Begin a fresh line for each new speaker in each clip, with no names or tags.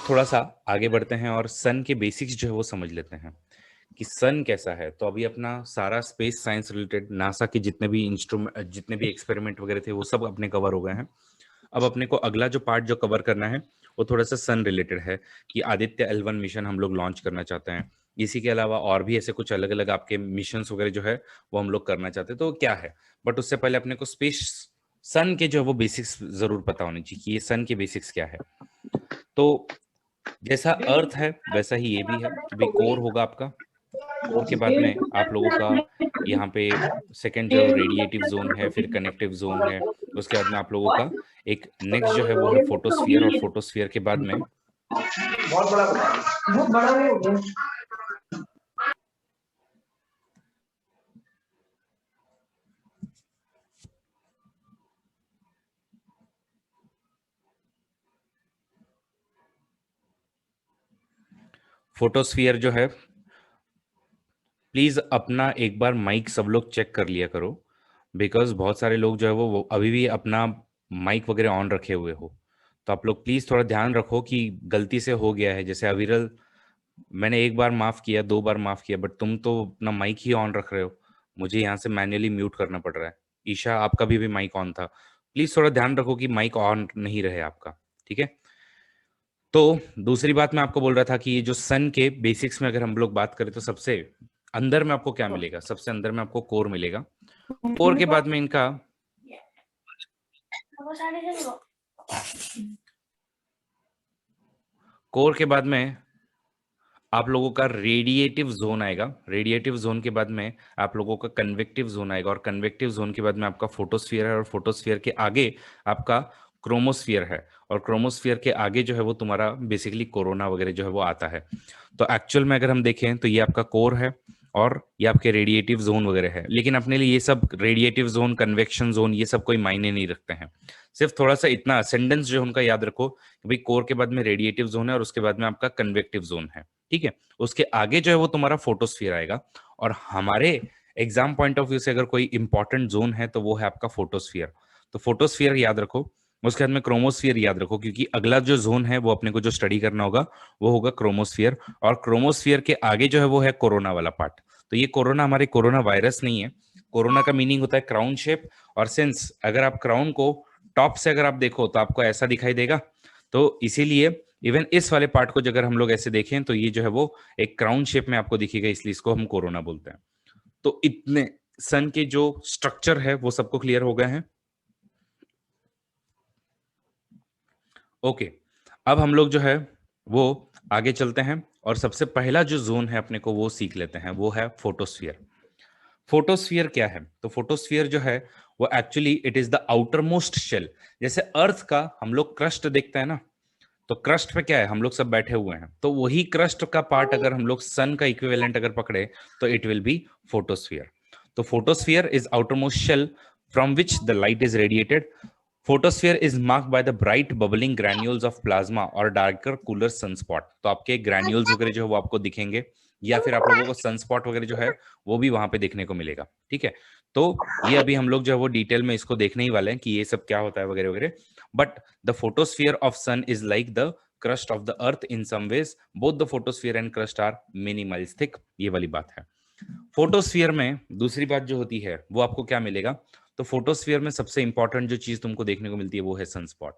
थोड़ा सा आगे बढ़ते हैं और सन के बेसिक्स जो है वो समझ लेते हैं कि सन कैसा है। तो अभी अपना सारा स्पेस साइंस रिलेटेड नासा के जितने भी एक्सपेरिमेंट वगैरह थे वो सब अपने कवर हो गए हैं। अब अपने को अगला जो पार्ट जो कवर करना है वो थोड़ा सा सन रिलेटेड है कि आदित्य L1 मिशन हम लोग लॉन्च करना चाहते हैं। इसी के अलावा और भी ऐसे कुछ अलग अलग आपके मिशंस वगैरह जो है वो हम लोग करना चाहते हैं। तो क्या है, बट उससे पहले अपने को स्पेस सन के जो है वो बेसिक्स जरूर पता होनी चाहिए कि ये सन के बेसिक्स क्या है। तो जैसा अर्थ है वैसा ही ये भी है कि भाई कोर होगा आपका। कोर के बाद में आप लोगों का यहाँ पे सेकंड जो रेडिएटिव जोन है, फिर कनेक्टिव जोन है। उसके बाद में आप लोगों का एक नेक्स्ट जो है वो है फोटोस्फियर, और फोटोस्फियर के बाद में
बहुत बड़ा बहुत बड़ा हो गया।
फोटोस्फियर जो है, प्लीज अपना एक बार माइक सब लोग चेक कर लिया करो, बिकॉज बहुत सारे लोग जो है वो अभी भी अपना माइक वगैरह ऑन रखे हुए हो। तो आप लोग प्लीज थोड़ा ध्यान रखो कि गलती से हो गया है, जैसे अविरल मैंने एक बार माफ किया, दो बार माफ किया, बट तुम तो अपना माइक ही ऑन रख रहे हो। मुझे यहाँ से मैन्युअली म्यूट करना पड़ रहा है। ईशा आपका भी माइक ऑन था। प्लीज थोड़ा ध्यान रखो कि माइक ऑन नहीं रहे आपका, ठीक है। तो दूसरी बात मैं आपको बोल रहा था कि ये जो सन के बेसिक्स में अगर हम लोग बात करें तो सबसे अंदर में आपको क्या मिलेगा, सबसे अंदर में आपको कोर मिलेगा। कोर के बाद में इनका कोर के बाद में आप लोगों का रेडिएटिव जोन आएगा। रेडिएटिव जोन के बाद में आप लोगों का कन्वेक्टिव जोन आएगा, और कन्वेक्टिव जोन के बाद में आपका फोटोस्फियर है, और फोटोस्फियर के आगे आपका क्रोमोस्फियर है, और क्रोमोस्फियर के आगे जो है वो तुम्हारा बेसिकली कोरोना वगैरह जो है वो आता है। तो एक्चुअल में अगर हम देखें तो ये आपका कोर है और ये आपके रेडिएटिव जोन वगैरह है। लेकिन अपने लिए ये सब रेडिएटिव जोन, कन्वेक्शन जोन, ये सब कोई मायने नहीं रखते हैं। सिर्फ थोड़ा सा इतना असेंडेंस जो है उनका याद रखो कि भाई कोर के बाद में रेडिएटिव जोन है और उसके बाद में आपका कन्वेक्टिव जोन है, ठीक है। उसके आगे जो है वो तुम्हारा फोटोस्फीयर आएगा, और हमारे एग्जाम पॉइंट ऑफ व्यू से अगर कोई इंपॉर्टेंट जोन है तो वो है आपका फोटोस्फीयर। तो फोटोस्फीयर याद रखो, उसके बाद में क्रोमोस्फीयर याद रखो, क्योंकि अगला जो जोन है वो अपने को जो स्टडी करना होगा वो होगा क्रोमोस्फीयर। और क्रोमोस्फीयर के आगे जो है वो है कोरोना वाला पार्ट। तो ये कोरोना हमारे कोरोना वायरस नहीं है। कोरोना का मीनिंग होता है क्राउन शेप, और सिंस अगर आप क्राउन को टॉप से अगर आप देखो तो आपको ऐसा दिखाई देगा। तो इसीलिए इवन इस वाले पार्ट को अगर हम लोग ऐसे देखें तो ये जो है वो एक क्राउन शेप में आपको दिखेगा, इसलिए इसको हम कोरोना बोलते हैं। तो इतने सन के जो स्ट्रक्चर है वो सबको क्लियर हो गए हैं। ओके, अब हम लोग जो है वो आगे चलते हैं, और सबसे पहला जो जोन है अपने को वो सीख लेते हैं, वो है फोटोस्फियर। फोटोस्फियर क्या है? तो फोटोस्फियर जो है वो actually it is the outer most shell. जैसे अर्थ का हम लोग क्रस्ट देखते हैं ना, तो क्रस्ट पे क्या है, हम लोग सब बैठे हुए हैं, तो वही क्रस्ट का पार्ट अगर हम लोग सन का इक्विवेलेंट अगर पकड़े तो इट विल बी फोटोस्फियर। तो photosphere is outer most shell from which the light is radiated. Photosphere is marked by the bright bubbling granules of plasma और डार्कर कूलर सनस्पॉट। तो आपके ग्रैन्यूल्स वगैरह जो है वो आपको दिखेंगे, या फिर आप लोगों को सनस्पॉट वगैरह जो है वो भी वहां पे देखने को मिलेगा, ठीक है। तो ये अभी हम लोग जो है वो डिटेल में इसको देखने ही वाले हैं कि ये सब क्या होता है वगैरह वगैरह। But the photosphere of sun is like the crust of the earth in some ways. Both the photosphere and crust are many miles thick. ये वाली बात है। फोटोस्फियर में दूसरी बात जो होती है वो आपको क्या मिलेगा? तो फोटोस्फियर में सबसे इंपॉर्टेंट जो चीज तुमको देखने को मिलती है वो है सनस्पॉट।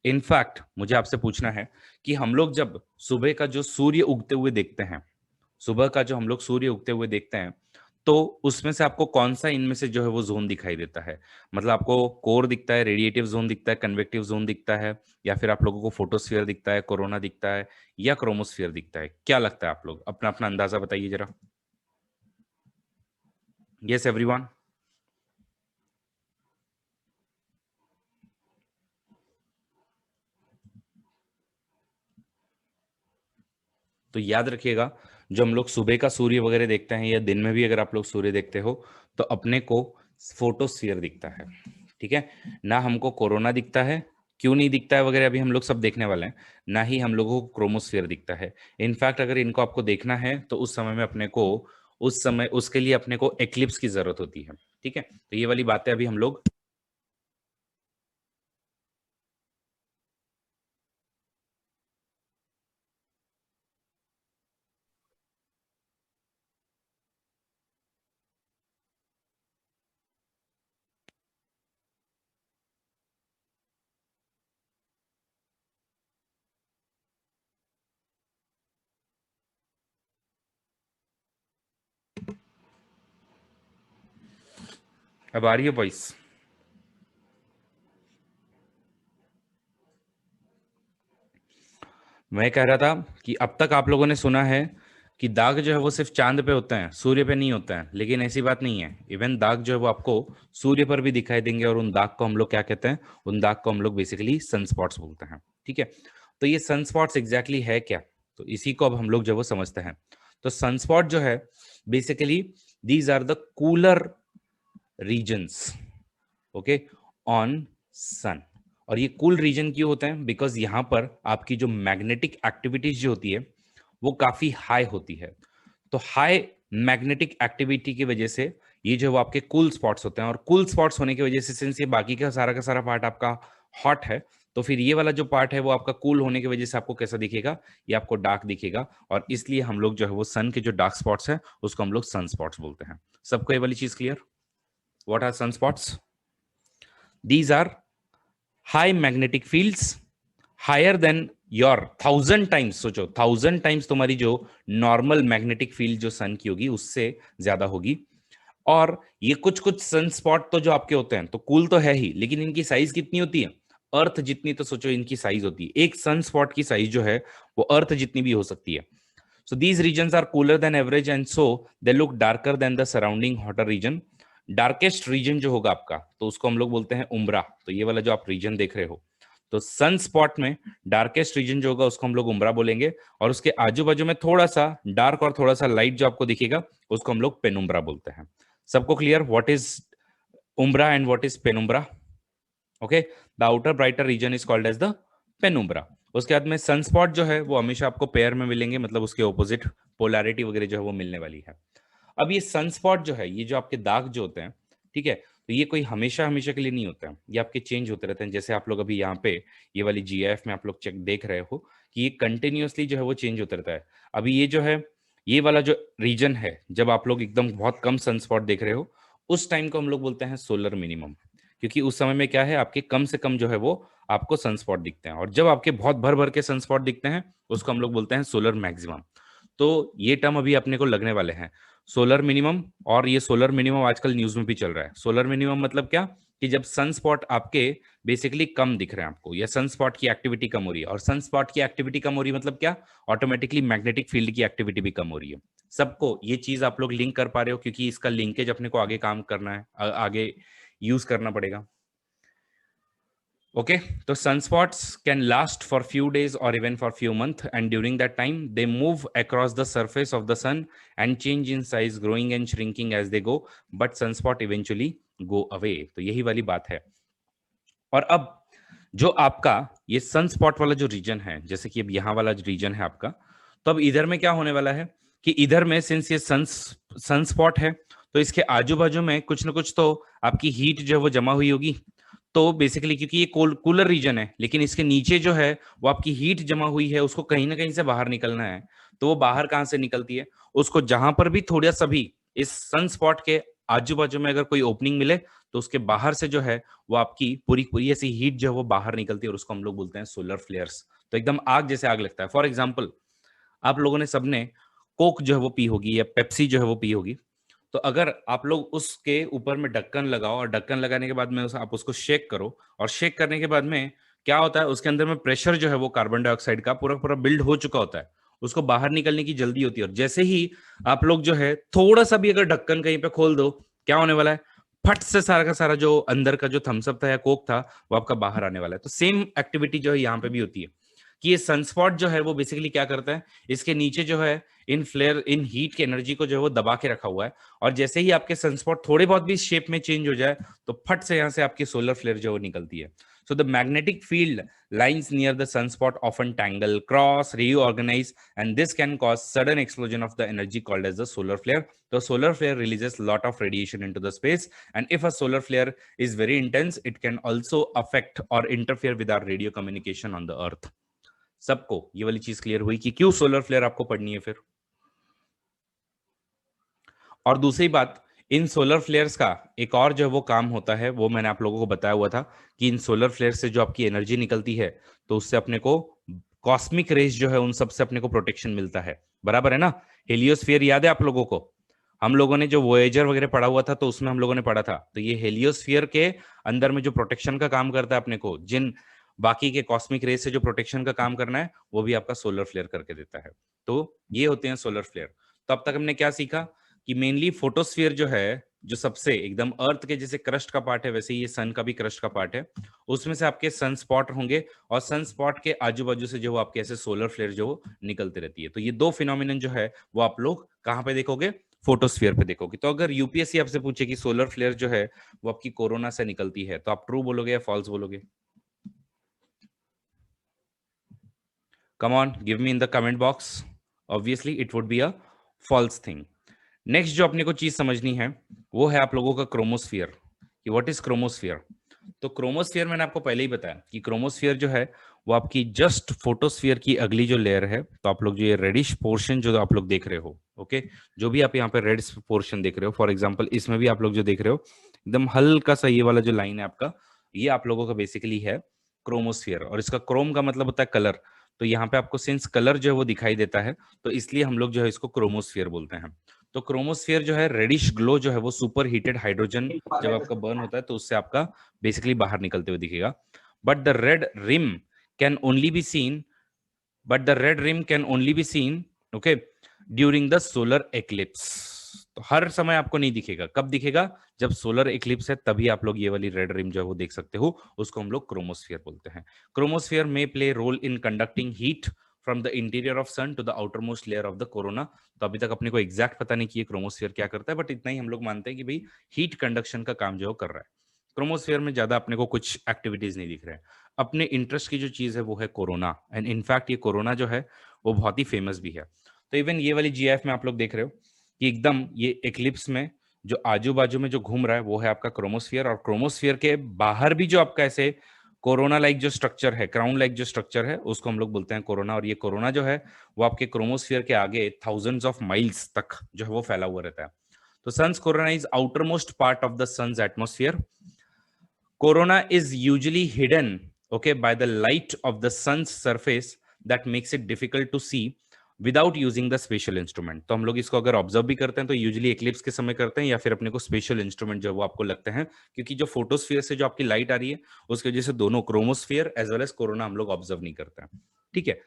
इनफैक्ट मुझे आपसे पूछना है कि हम लोग जब सुबह का जो सूर्य उगते हुए देखते हैं, सुबह का जो हम लोग सूर्य उगते हुए देखते हैं, तो उसमें से आपको कौन सा इनमें से जो है वो जोन दिखाई देता है? मतलब आपको कोर दिखता है, रेडिएटिव जोन दिखता है, कन्वेक्टिव जोन दिखता है, या फिर आप लोगों को फोटोस्फियर दिखता है, कोरोना दिखता है, या क्रोमोस्फियर दिखता है? क्या लगता है आप लोग अपना अपना अंदाजा बताइए जरा। Yes everyone. तो याद रखिएगा, जो हम लोग सुबह का सूर्य वगैरह देखते हैं या दिन में भी अगर आप लोग सूर्य देखते हो तो अपने को फोटोस्फियर दिखता है, ठीक है। ना हमको कोरोना दिखता है, क्यों नहीं दिखता है वगैरह अभी हम लोग सब देखने वाले हैं। ना ही हम लोगों को क्रोमोस्फियर दिखता है। इनफैक्ट अगर इनको आपको देखना है तो उस समय में अपने को उस समय उसके लिए अपने को एक्लिप्स की जरूरत होती है, ठीक है। तो ये वाली बातें अभी हम लोग अब आ रही है वॉइस? मैं कह रहा था कि अब तक आप लोगों ने सुना है कि दाग जो है वो सिर्फ चांद पे होते हैं, सूर्य पे नहीं होते हैं, लेकिन ऐसी बात नहीं है। इवन दाग जो है वो आपको सूर्य पर भी दिखाई देंगे, और उन दाग को हम लोग क्या कहते हैं? उन दाग को हम लोग बेसिकली सनस्पॉट्स बोलते हैं। ठीक है, तो ये सनस्पॉट्स एग्जैक्टली है क्या? तो इसी को अब हम लोग जो है वो समझते हैं। तो सनस्पॉट जो है basically these are the cooler regions, okay, on sun. और ये कूल रीजन क्यों होते हैं? बिकॉज यहाँ पर आपकी जो मैग्नेटिक एक्टिविटीज जो होती है वो काफी हाई होती है। तो हाई मैग्नेटिक एक्टिविटी की वजह से ये जो वो आपके कूल स्पॉट्स होते हैं, और कूल स्पॉट्स होने की वजह से सिंस ये बाकी का सारा पार्ट आपका हॉट है, तो फिर ये वाला जो पार्ट है वो आपका कूल होने की वजह से आपको कैसा दिखेगा? ये आपको डार्क दिखेगा, और इसलिए हम लोग जो है वो सन के जो डार्क स्पॉट्स है उसको हम लोग सन स्पॉट्स बोलते हैं। सबको ये वाली चीज clear? What are sun spots? These are high magnetic fields higher than your 1000 times। सोचो 1000 times तुम्हारी जो नॉर्मल मैग्नेटिक फील्ड जो सन की होगी उससे ज्यादा होगी। और ये कुछ कुछ सन स्पॉट तो जो आपके होते हैं तो कूल तो है ही, लेकिन इनकी साइज कितनी होती है? अर्थ जितनी। तो सोचो इनकी साइज होती है, एक सन स्पॉट की साइज जो है वो अर्थ जितनी भी हो सकती है। So these regions are cooler than average and so they look darker than the surrounding hotter region। Darkest region जो होगा आपका तो उसको हम लोग बोलते हैं उम्ब्रा। तो ये वाला जो आप रीजन देख रहे हो, तो सन स्पॉट में डार्केस्ट रीजन जो होगा उसको हम लोग उम्ब्रा बोलेंगे, और उसके आजू बाजू में थोड़ा सा डार्क और थोड़ा सा लाइट जो आपको दिखेगा उसको हम लोग पेनुम्ब्रा बोलते हैं। सबको clear what is umbra and what is penumbra? Okay, the outer brighter region is called as the penumbra. उसके बाद में सनस्पॉट जो है वो हमेशा आपको पेयर में मिलेंगे, मतलब उसके ऑपोजिट पोलैरिटी वगैरह जो है वो मिलने वाली है। अब ये सनस्पॉट जो है, ये जो आपके दाग जो होते हैं, ठीक है, तो ये कोई हमेशा हमेशा के लिए नहीं होता है, ये आपके चेंज होते रहते हैं। जैसे आप लोग अभी यहाँ पे ये वाली जीआईएफ में आप लोग चेक देख रहे हो कि ये कंटिन्यूअसली जो है वो चेंज होता रहता है। अभी ये जो है, ये वाला जो रीजन है, जब आप लोग एकदम बहुत कम सनस्पॉट देख रहे हो उस टाइम को हम लोग बोलते हैं सोलर मिनिमम, क्योंकि उस समय में क्या है, आपके कम से कम जो है वो आपको सनस्पॉट दिखते हैं। और जब आपके बहुत भर भर के सनस्पॉट दिखते हैं उसको हम लोग बोलते हैं सोलर मैक्सिमम। तो ये टर्म अभी अपने को लगने वाले हैं, सोलर मिनिमम। और ये सोलर मिनिमम आजकल न्यूज में भी चल रहा है। सोलर मिनिमम मतलब क्या? कि जब सनस्पॉट आपके बेसिकली कम दिख रहे हैं आपको, या सनस्पॉट की एक्टिविटी कम हो रही है। और सनस्पॉट की एक्टिविटी कम हो रही है मतलब क्या? ऑटोमेटिकली मैग्नेटिक फील्ड की एक्टिविटी भी कम हो रही है। सबको ये चीज आप लोग लिंक कर पा रहे हो? क्योंकि इसका लिंकेज अपने को आगे काम करना है, आगे यूज करना पड़ेगा। Okay, so sunspots can last for few days or even for few months, and during that time they move across the surface of the sun and change in size, growing and shrinking as they go, but sunspot eventually go away। तो यही वाली बात है। और अब जो आपका ये सनस्पॉट वाला जो रीजन है, जैसे कि अब यहाँ वाला रीजन है आपका, तो अब इधर में क्या होने वाला है कि इधर में सिंस ये सनस्पॉट है तो इसके आजू बाजू में कुछ ना कुछ तो आपकी हीट जो है वो जमा हुई होगी। तो बेसिकली क्योंकि ये कूलर रीजन है, लेकिन इसके नीचे जो है वो आपकी हीट जमा हुई है, उसको कहीं ना कहीं से बाहर निकलना है। तो वो बाहर कहाँ से निकलती है? उसको जहां पर भी थोड़ा सा भी इस सनस्पॉट के आजू बाजू में अगर कोई ओपनिंग मिले तो उसके बाहर से जो है वो आपकी पूरी पूरी ऐसी हीट जो है वो बाहर निकलती है, और उसको हम लोग बोलते हैं सोलर फ्लेयर्स। तो एकदम आग जैसे आग लगता है। फॉर एग्जाम्पल, आप लोगों ने सबने कोक जो है वो पी होगी, या पेप्सी जो है वो पी होगी। तो अगर आप लोग उसके ऊपर में ढक्कन लगाओ, और ढक्कन लगाने के बाद में आप उसको शेक करो, और शेक करने के बाद में क्या होता है, उसके अंदर में प्रेशर जो है वो कार्बन डाइऑक्साइड का पूरा पूरा बिल्ड हो चुका होता है, उसको बाहर निकलने की जल्दी होती है। और जैसे ही आप लोग जो है थोड़ा सा भी अगर ढक्कन कहीं पे खोल दो, क्या होने वाला है? फट से सारा का सारा जो अंदर का जो थम्सअप था या कोक था वो आपका बाहर आने वाला है। तो सेम एक्टिविटी जो है यहाँ पे भी होती है कि ये सनस्पॉट जो है वो बेसिकली क्या करता है, इसके नीचे जो है इन फ्लेयर, इन हीट की एनर्जी को जो है वो दबा के रखा हुआ है। और जैसे ही आपके सनस्पॉट थोड़े बहुत भी शेप में चेंज हो जाए तो फट से यहाँ से आपकी सोलर फ्लेयर जो है वो निकलती है। So the magnetic field lines near the sunspot often tangle, cross, reorganize, and this can cause sudden explosion of the energy called as the solar flare। The solar flare releases lot of radiation into the space, and if a solar flare is very intense, it can also affect or interfere with our radio communication on the earth। सबको ये वाली चीज clear हुई कि क्यों solar flare आपको पढ़नी है फिर? और दूसरी बात, इन सोलर फ्लेयर्स का एक और जो वो काम होता है वो मैंने आप लोगों को बताया हुआ था कि इन सोलर फ्लेयर से जो आपकी एनर्जी निकलती है तो उससे अपने को कॉस्मिक रेज जो है उन सब से अपने को प्रोटेक्शन मिलता है। बराबर है ना? हेलियोस्फीयर याद है आप लोगों को? हम लोगों ने जो वोएजर वगैरह पढ़ा हुआ था तो उसमें हम लोगों ने पढ़ा था, तो ये हेलियोस्फीयर के अंदर में जो प्रोटेक्शन का काम करता है अपने को, जिन बाकी के कॉस्मिक रेस से जो प्रोटेक्शन का काम करना है वो भी आपका सोलर फ्लेयर करके देता है। तो ये होते हैं सोलर फ्लेयर। तो अब तक हमने क्या सीखा कि मेनली फोटोस्फीयर जो है, जो सबसे एकदम अर्थ के जैसे क्रस्ट का पार्ट है वैसे ही ये सन का भी क्रस्ट का पार्ट है, उसमें से आपके सन स्पॉट होंगे और सन स्पॉट के आजू बाजू से जो वो आपके ऐसे सोलर फ्लेयर जो निकलती रहती है। तो ये दो फिनोमिनन जो है वो आप लोग कहाँ पे देखोगे, फोटोस्फीयर पे देखोगे। तो अगर यूपीएससी आपसे पूछे कि सोलर फ्लेयर जो है वो आपकी कोरोना से निकलती है, तो आप ट्रू बोलोगे या फॉल्स बोलोगे? Come on, give me in the comment box. Obviously it would be a false thing. Next जो अपने को चीज समझनी है वो है आप लोगों का क्रोमोस्फियर, कि व्हाट इज क्रोमोस्फियर। तो क्रोमोस्फियर मैंने आपको पहले ही बताया कि क्रोमोस्फियर जो है वो आपकी जस्ट फोटोस्फियर की अगली जो लेयर है। तो आप लोग जो ये रेडिश पोर्शन जो आप लोग देख रहे हो, ओके, जो भी आप यहाँ पे रेड पोर्शन देख रहे हो, फॉर एग्जांपल इसमें भी आप लोग जो देख रहे हो एकदम हल्का सा ये वाला जो लाइन है आपका, ये आप लोगों का बेसिकली है क्रोमोस्फियर। और इसका क्रोम का मतलब होता है कलर। तो यहाँ पे आपको सिंस कलर जो है वो दिखाई देता है, तो इसलिए हम लोग जो है इसको क्रोमोस्फियर बोलते हैं। तो क्रोमोस्फियर जो है रेडिश ग्लो जो है वो सुपर हीटेड हाइड्रोजन जब आपका बर्न होता है तो उससे आपका बेसिकली बाहर निकलते हुए दिखेगा। But the red rim can only be seen but the red rim can only be seen, okay, during the solar eclipse. तो हर समय आपको नहीं दिखेगा, कब दिखेगा, जब सोलर एक्लिप्स है तभी आप लोग ये वाली रेड रिम जो है वो देख सकते हो, उसको हम लोग क्रोमोस्फियर बोलते हैं। क्रोमोस्फियर में play role in conducting heat from the interior of sun to the outermost layer of the corona. तो अभी तक अपने को एग्जैक्ट पता नहीं कि ये क्रोमोस्फियर क्या करता है, बट इतना ही हम लोग मानते हैं कि भाई हीट कंडक्शन का काम जो कर रहा है। क्रोमोस्फियर में ज्यादा अपने को कुछ एक्टिविटीज नहीं दिख रहे हैं। अपने इंटरेस्ट की जो चीज है वो है कोरोना, एंड इनफैक्ट ये कोरोना जो है वो बहुत ही फेमस भी है। तो इवन ये वाली जीएफ में आप लोग देख रहे हो कि एकदम ये एक्लिप्स में जो आजू बाजू में जो घूम रहा है वो है आपका क्रोमोस्फियर, और क्रोमोस्फियर के बाहर भी जो आपका ऐसे कोरोना लाइक जो स्ट्रक्चर है, क्राउन लाइक जो स्ट्रक्चर है, उसको हम लोग बोलते हैं कोरोना। और ये कोरोना जो है वो आपके क्रोमोस्फियर के आगे थाउजेंड्स ऑफ माइल्स तक जो है वो फैला हुआ रहता है। तो sun's corona is outer most part of the sun's atmosphere. Corona is usually hidden, okay, by the light of the sun's surface that makes it difficult to see without using the spatial instrument। तो हम लोग इसको अगर observe भी करते हैं तो usually eclipse के समय करते हैं, या फिर अपने को स्पेशल इंस्ट्रूमेंट जो वो आपको लगते हैं, क्योंकि जो फोटोस्फियर से जो आपकी लाइट आ रही है उसकी वजह से दोनों chromosphere as well as corona हम लोग ऑब्जर्व नहीं करते हैं। ठीक है,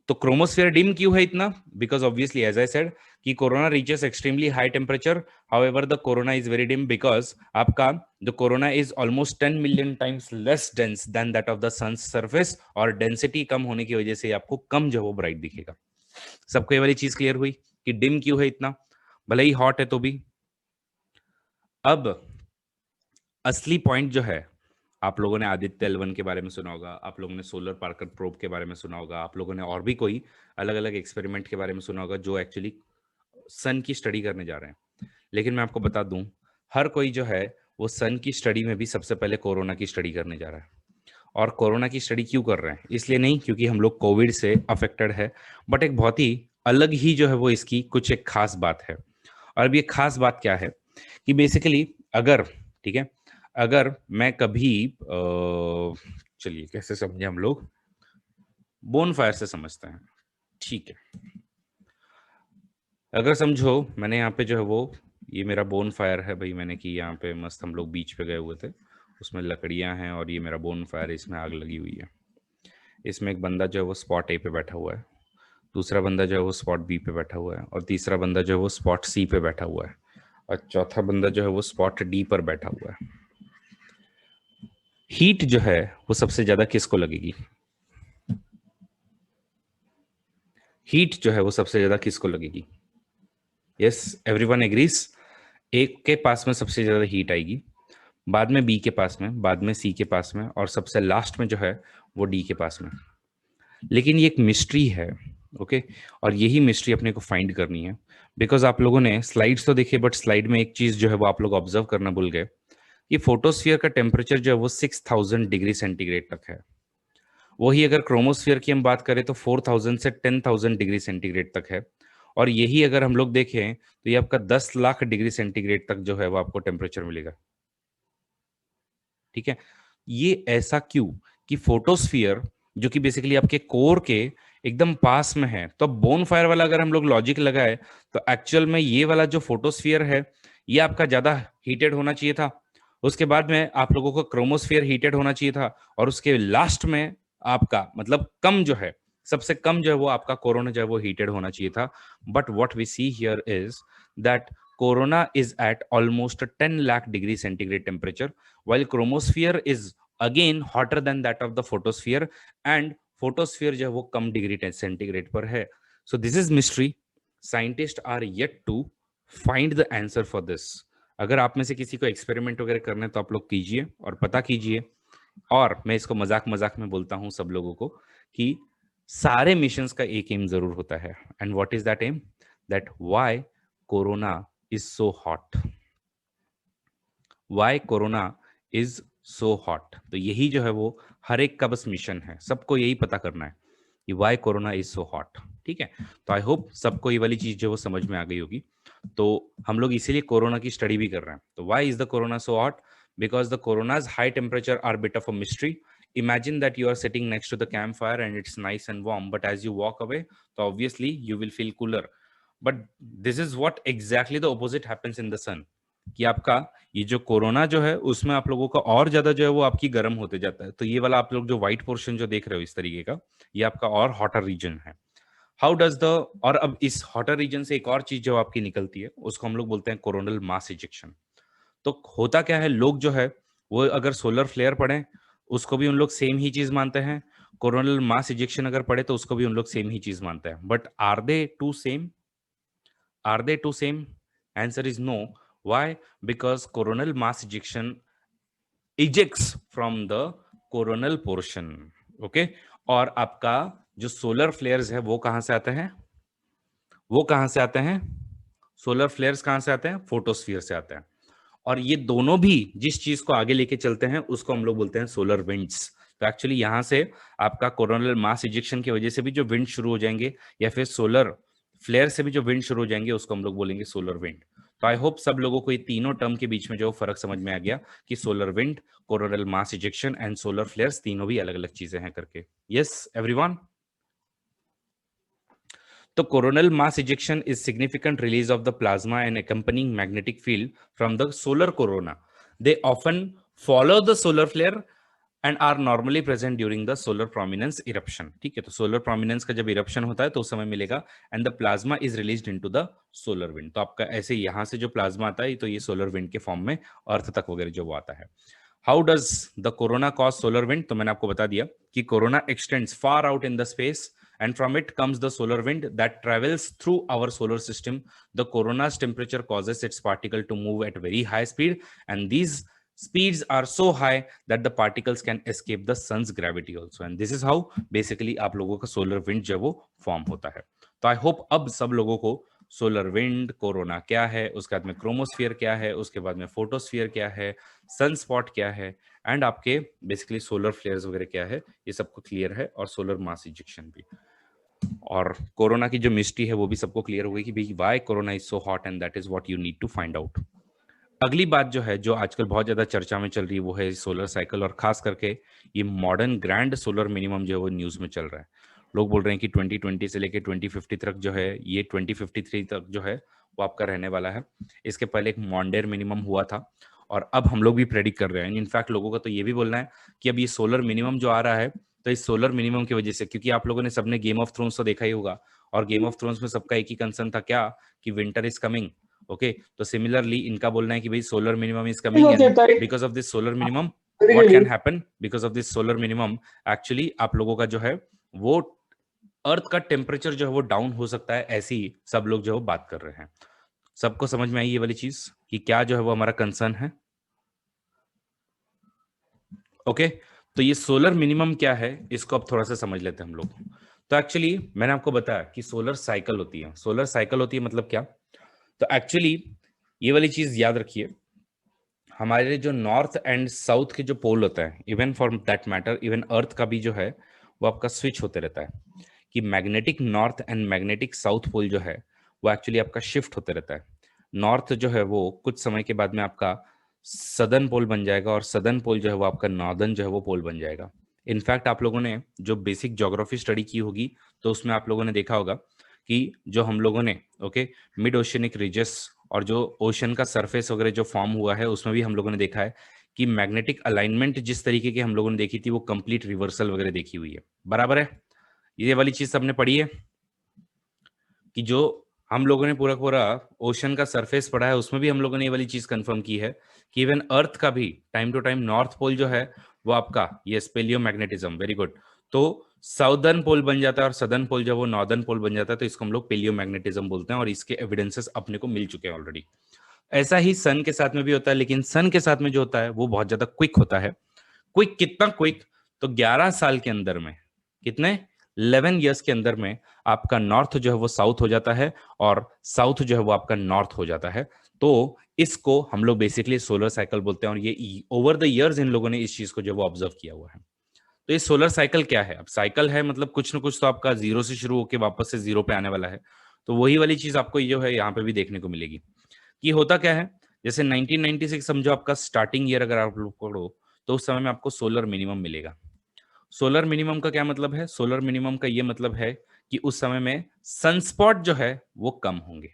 तो क्रोमोस्फियर डिम क्यों है इतना? Because obviously as I said कि corona reaches extremely high temperature, however the corona is very dim because आपका the corona is almost 10 million times less dense than that of the sun's surface, और density कम होने की वजह से आपको कम जो वो ब्राइट दिखेगा। सबको ये वाली चीज क्लियर हुई कि डिम क्यों है इतना, भले ही हॉट है तो भी। अब असली पॉइंट जो है, आप लोगों ने आदित्य L1 के बारे में सुना होगा, आप लोगों ने सोलर पार्कर प्रोब के बारे में सुना होगा, आप लोगों ने और भी कोई अलग अलग एक्सपेरिमेंट के बारे में सुना होगा जो एक्चुअली सन की स्टडी करने जा रहे हैं। लेकिन मैं आपको बता दूं, हर कोई जो है वो सन की स्टडी में भी सबसे पहले कोरोना की स्टडी करने जा रहा है। और कोरोना की स्टडी क्यों कर रहे हैं? इसलिए नहीं क्योंकि हम लोग कोविड से अफेक्टेड है, बट एक बहुत ही अलग ही जो है वो इसकी कुछ एक खास बात है। और अब ये खास बात क्या है कि बेसिकली अगर, ठीक है, अगर मैं कभी चलिए कैसे समझे हम लोग, बोन फायर से समझते हैं। ठीक है, अगर समझो मैंने यहाँ पे जो है वो, ये मेरा बोन फायर है भाई, मैंने कि यहाँ पे मस्त हम लोग बीच पे गए हुए थे, उसमें लकड़ियाँ हैं और ये मेरा बोन फायर है, इसमें आग लगी हुई है। इसमें एक बंदा जो है वो स्पॉट ए पे बैठा हुआ है, दूसरा बंदा जो है वो स्पॉट बी पे बैठा हुआ है, और तीसरा बंदा जो है वो स्पॉट सी पे बैठा हुआ है, और चौथा बंदा जो है वो स्पॉट डी पर बैठा हुआ है। हीट जो है वो सबसे ज्यादा किसको लगेगी? हीट जो है वो सबसे ज्यादा किसको लगेगी? Yes, everyone agrees. एक के पास में सबसे ज्यादा हीट आएगी, बाद में बी के पास में, बाद में सी के पास में, और सबसे लास्ट में जो है वो डी के पास में। लेकिन ये एक मिस्ट्री है, ओके, और यही मिस्ट्री अपने को फाइंड करनी है। बिकॉज आप लोगों ने स्लाइड्स तो देखे, बट स्लाइड में एक चीज जो है वो आप लोग ऑब्जर्व करना भूल गए, ये फोटोस्फियर का टेम्परेचर जो है वो 6000 डिग्री सेंटीग्रेड तक है। वही अगर क्रोमोस्फियर की हम बात करें तो 4000 से 10,000 डिग्री सेंटीग्रेड तक है। और यही अगर हम लोग देखें तो ये आपका 10 लाख डिग्री सेंटीग्रेड तक जो है वो आपको टेम्परेचर मिलेगा। ठीक है, ये ऐसा क्यों कि फोटोस्फियर जो कि बेसिकली आपके कोर के एकदम पास में है। तो बोन फायर वाला अगर हम लोग लॉजिक लगाए तो एक्चुअल में ये वाला जो फोटोस्फियर है ये आपका ज्यादा हीटेड होना चाहिए था, उसके बाद में आप लोगों को क्रोमोस्फियर हीटेड होना चाहिए था, और उसके लास्ट में आपका मतलब कम जो है, सबसे कम जो है वो आपका कोरोना जो है वो हीटेड होना चाहिए था। But what we see here is that corona is at almost 10 lakh degree centigrade temperature, while chromosphere is again hotter than that of the photosphere, and photosphere जो है वो कम डिग्री सेंटीग्रेड पर है। So this is mystery, scientist are yet to find the answer for this. अगर आप में से किसी को एक्सपेरिमेंट वगैरह करना है तो आप लोग कीजिए और पता कीजिए। और मैं इसको मजाक मजाक में बोलता हूं सब लोगों को कि सारे मिशंस का एक एम जरूर होता है, and what is that aim? That why corona is so hot, why corona is so hot. तो यही जो है वो हर एक का बस मिशन है, सबको यही पता करना है कि why corona is so hot. ठीक है, तो आई होप सबको ये वाली चीज जो वो समझ में आ गई होगी। तो हम लोग इसीलिए कोरोना की स्टडी भी कर रहे हैं। तो why is the corona so hot? Because the corona's high temperature are bit of a mystery. Imagine that you are sitting next to the campfire and it's nice and warm, but as you walk away, so obviously you will feel cooler. But this is what exactly the opposite happens in the sun. कि आपका ये जो corona जो है उसमें आप लोगों का और ज्यादा जो है वो आपकी गर्म होते जाता है। तो ये वाला आप लोग जो व्हाइट पोर्शन जो देख रहे हो इस तरीके का, ये आपका और हॉटर रीजन है। हाउ डज द, और अब इस हॉटर रीजन से एक और चीज जो आपकी निकलती है उसको हम लोग बोलते हैं कोरोनल मास इजेक्शन। तो होता क्या है, लोग जो है वो अगर सोलर फ्लेयर पढ़े उसको भी उन लोग सेम ही चीज मानते हैं, कोरोनल मास इजेक्शन अगर पढ़े तो उसको भी उन लोग सेम ही चीज मानते हैं। But are they two same? Are they two same? Answer is no. Why? Because coronal mass ejection ejects from the coronal portion. Okay? और आपका जो सोलर फ्लेयर्स है वो कहां से आते हैं? वो कहां से आते हैं? सोलर फ्लेयर्स कहां से आते हैं? फोटोस्फीयर से आते हैं। और ये दोनों भी जिस चीज को आगे लेके चलते हैं उसको हम लोग बोलते हैं सोलर विंड्स। तो एक्चुअली यहां से आपका कोरोनल मास इजेक्शन की वजह से भी जो विंड शुरू हो जाएंगे, या फिर सोलर फ्लेयर से भी जो विंड शुरू हो जाएंगे उसको हम लोग बोलेंगे सोलर विंड। तो आई होप सब लोगों को ये तीनों टर्म के बीच में जो फर्क समझ में आ गया कि solar wind, coronal mass ejection and solar flares तीनों भी अलग अलग चीजें हैं करके। Yes everyone? The coronal mass ejection is significant release of the plasma and accompanying magnetic field from the solar corona. They often follow the solar flare and are normally present during the solar prominence eruption. ठीक है, तो solar prominence का जब eruption होता है तो उस समय मिलेगा, and the plasma is released into the solar wind. तो आपका ऐसे यहाँ से जो plasma आता है तो ये solar wind के form में अर्थ तक वगैरह जो वो आता है। How does the corona cause solar wind? तो मैंने आपको बता दिया कि corona extends far out in the space and from it comes the solar wind that travels through our solar system. The corona's temperature causes its particle to move at very high speed, and these speeds are so high that the particles can escape the sun's gravity also, and this is how basically आप लोगों का solar wind जो वो form होता है। तो I hope अब सब लोगों को सोलर विंड, कोरोना क्या है, उसके बाद में क्रोमोस्फियर क्या है, उसके बाद में फोटोस्फियर क्या है, सन स्पॉट क्या है, एंड आपके बेसिकली सोलर फ्लेयर्स वगैरह क्या है, ये सबको क्लियर है, और सोलर मास इजेक्शन भी। और कोरोना की जो मिस्ट्री है वो भी सबको क्लियर हो गई कि भाई why corona is so hot, and that is what you need to find out. अगली बात जो है जो आजकल बहुत ज्यादा चर्चा में चल रही है वो है सोलर साइकिल, और खास करके ये मॉडर्न ग्रैंड सोलर मिनिमम जो है वो न्यूज में चल रहा है। लोग बोल रहे हैं कि 2020 से लेके 2050 तक जो है, ये 2053 तक जो है वो आपका रहने वाला है। इसके पहले एक मॉन्डेर मिनिमम हुआ था, और अब हम लोग भी प्रेडिक्ट कर रहे हैं। इनफैक्ट लोगों का तो ये भी बोलना है कि अब ये सोलर मिनिमम जो आ रहा है, तो इस सोलर मिनिमम की वजह से, क्योंकि आप लोगों ने सबने गेम ऑफ थ्रोन्स तो देखा ही होगा, और गेम ऑफ थ्रोन्स में सबका एक ही कंसर्न था क्या, कि विंटर इज कमिंग। ओके, तो सिमिलरली इनका बोलना है कि भाई solar minimum is coming, and because of this solar minimum what can happen, because of this solar minimum actually आप लोगों का जो है वो अर्थ का टेम्परेचर जो है वो डाउन हो सकता है। ऐसी सब लोग जो है बात कर रहे हैं। सबको समझ में आई ये वाली चीज कि क्या जो है वो हमारा कंसर्न है? ओके, तो ये सोलर मिनिमम क्या है इसको अब थोड़ा सा समझ लेते हैं हम लोग। तो एक्चुअली मैंने आपको बताया कि सोलर साइकिल होती है। सोलर साइकिल होती है मतलब क्या? तो एक्चुअली ये वाली चीज याद रखिए, हमारे जो नॉर्थ एंड साउथ के जो पोल होता है, even for that matter even अर्थ का भी जो है वो आपका स्विच होते रहता है, कि magnetic north and magnetic south pole जो है वो एक्चुअली आपका शिफ्ट होते रहता है। नॉर्थ जो है वो कुछ समय के बाद में आपका सदर्न पोल बन जाएगा, और सदर्न पोल जो है वो आपका नॉर्दर्न जो है वो पोल बन जाएगा। इनफैक्ट आप लोगों ने जो बेसिक ज्योग्राफी स्टडी की होगी तो उसमें आप लोगों ने देखा होगा कि जो हम लोगों ने ओके मिड ओशियनिक रिजेस और जो ओशन का सरफेस वगैरह जो फॉर्म हुआ है उसमें भी हम लोगों ने देखा है कि मैग्नेटिक अलाइनमेंट जिस तरीके की हम लोगों ने देखी थी वो कंप्लीट रिवर्सल वगैरह देखी हुई है। बराबर है, ये वाली चीज सबने पढ़ी है कि जो हम लोगों ने पूरा पूरा ओशन का सरफेस पढ़ा है उसमें भी हम लोगों ने ये वाली चीज कंफर्म की है कि इवन अर्थ का भी time to time north pole जो है वो आपका ये स्पेलियो मैग्नेटिज्म, वेरी गुड, तो साउदर्न पोल बन जाता है और सदर्न पोल जब वो नॉर्दर्न पोल बन जाता है तो इसको हम लोग पेलियो मैग्नेटिज्म बोलते हैं और इसके एविडेंसेस अपने को मिल चुके हैं ऑलरेडी। ऐसा ही सन के साथ में भी होता है, लेकिन सन के साथ में जो होता है वो बहुत ज्यादा क्विक होता है। क्विक कितना क्विक, तो 11 साल के अंदर में, कितने 11 इयर्स के अंदर में आपका नॉर्थ जो है वो साउथ हो जाता है और साउथ जो है वो आपका नॉर्थ हो जाता है। तो इसको हम लोग बेसिकली सोलर साइकिल बोलते हैं और ये ओवर द इयर्स इन लोगों ने इस चीज को जो वो ऑब्जर्व किया हुआ है। तो ये सोलर साइकिल क्या है? अब साइकिल है मतलब कुछ ना कुछ तो आपका जीरो से शुरू होकर वापस से जीरो पे आने वाला है। तो वही वाली चीज आपको जो है यहाँ पे भी देखने को मिलेगी कि होता क्या है। जैसे 1996 समझो आपका स्टार्टिंग ईयर अगर आप लोग पढ़ो तो उस समय में आपको सोलर मिनिमम मिलेगा। सोलर मिनिमम का क्या मतलब है? सोलर मिनिमम का ये मतलब है कि उस समय में सनस्पॉट जो है वो कम होंगे।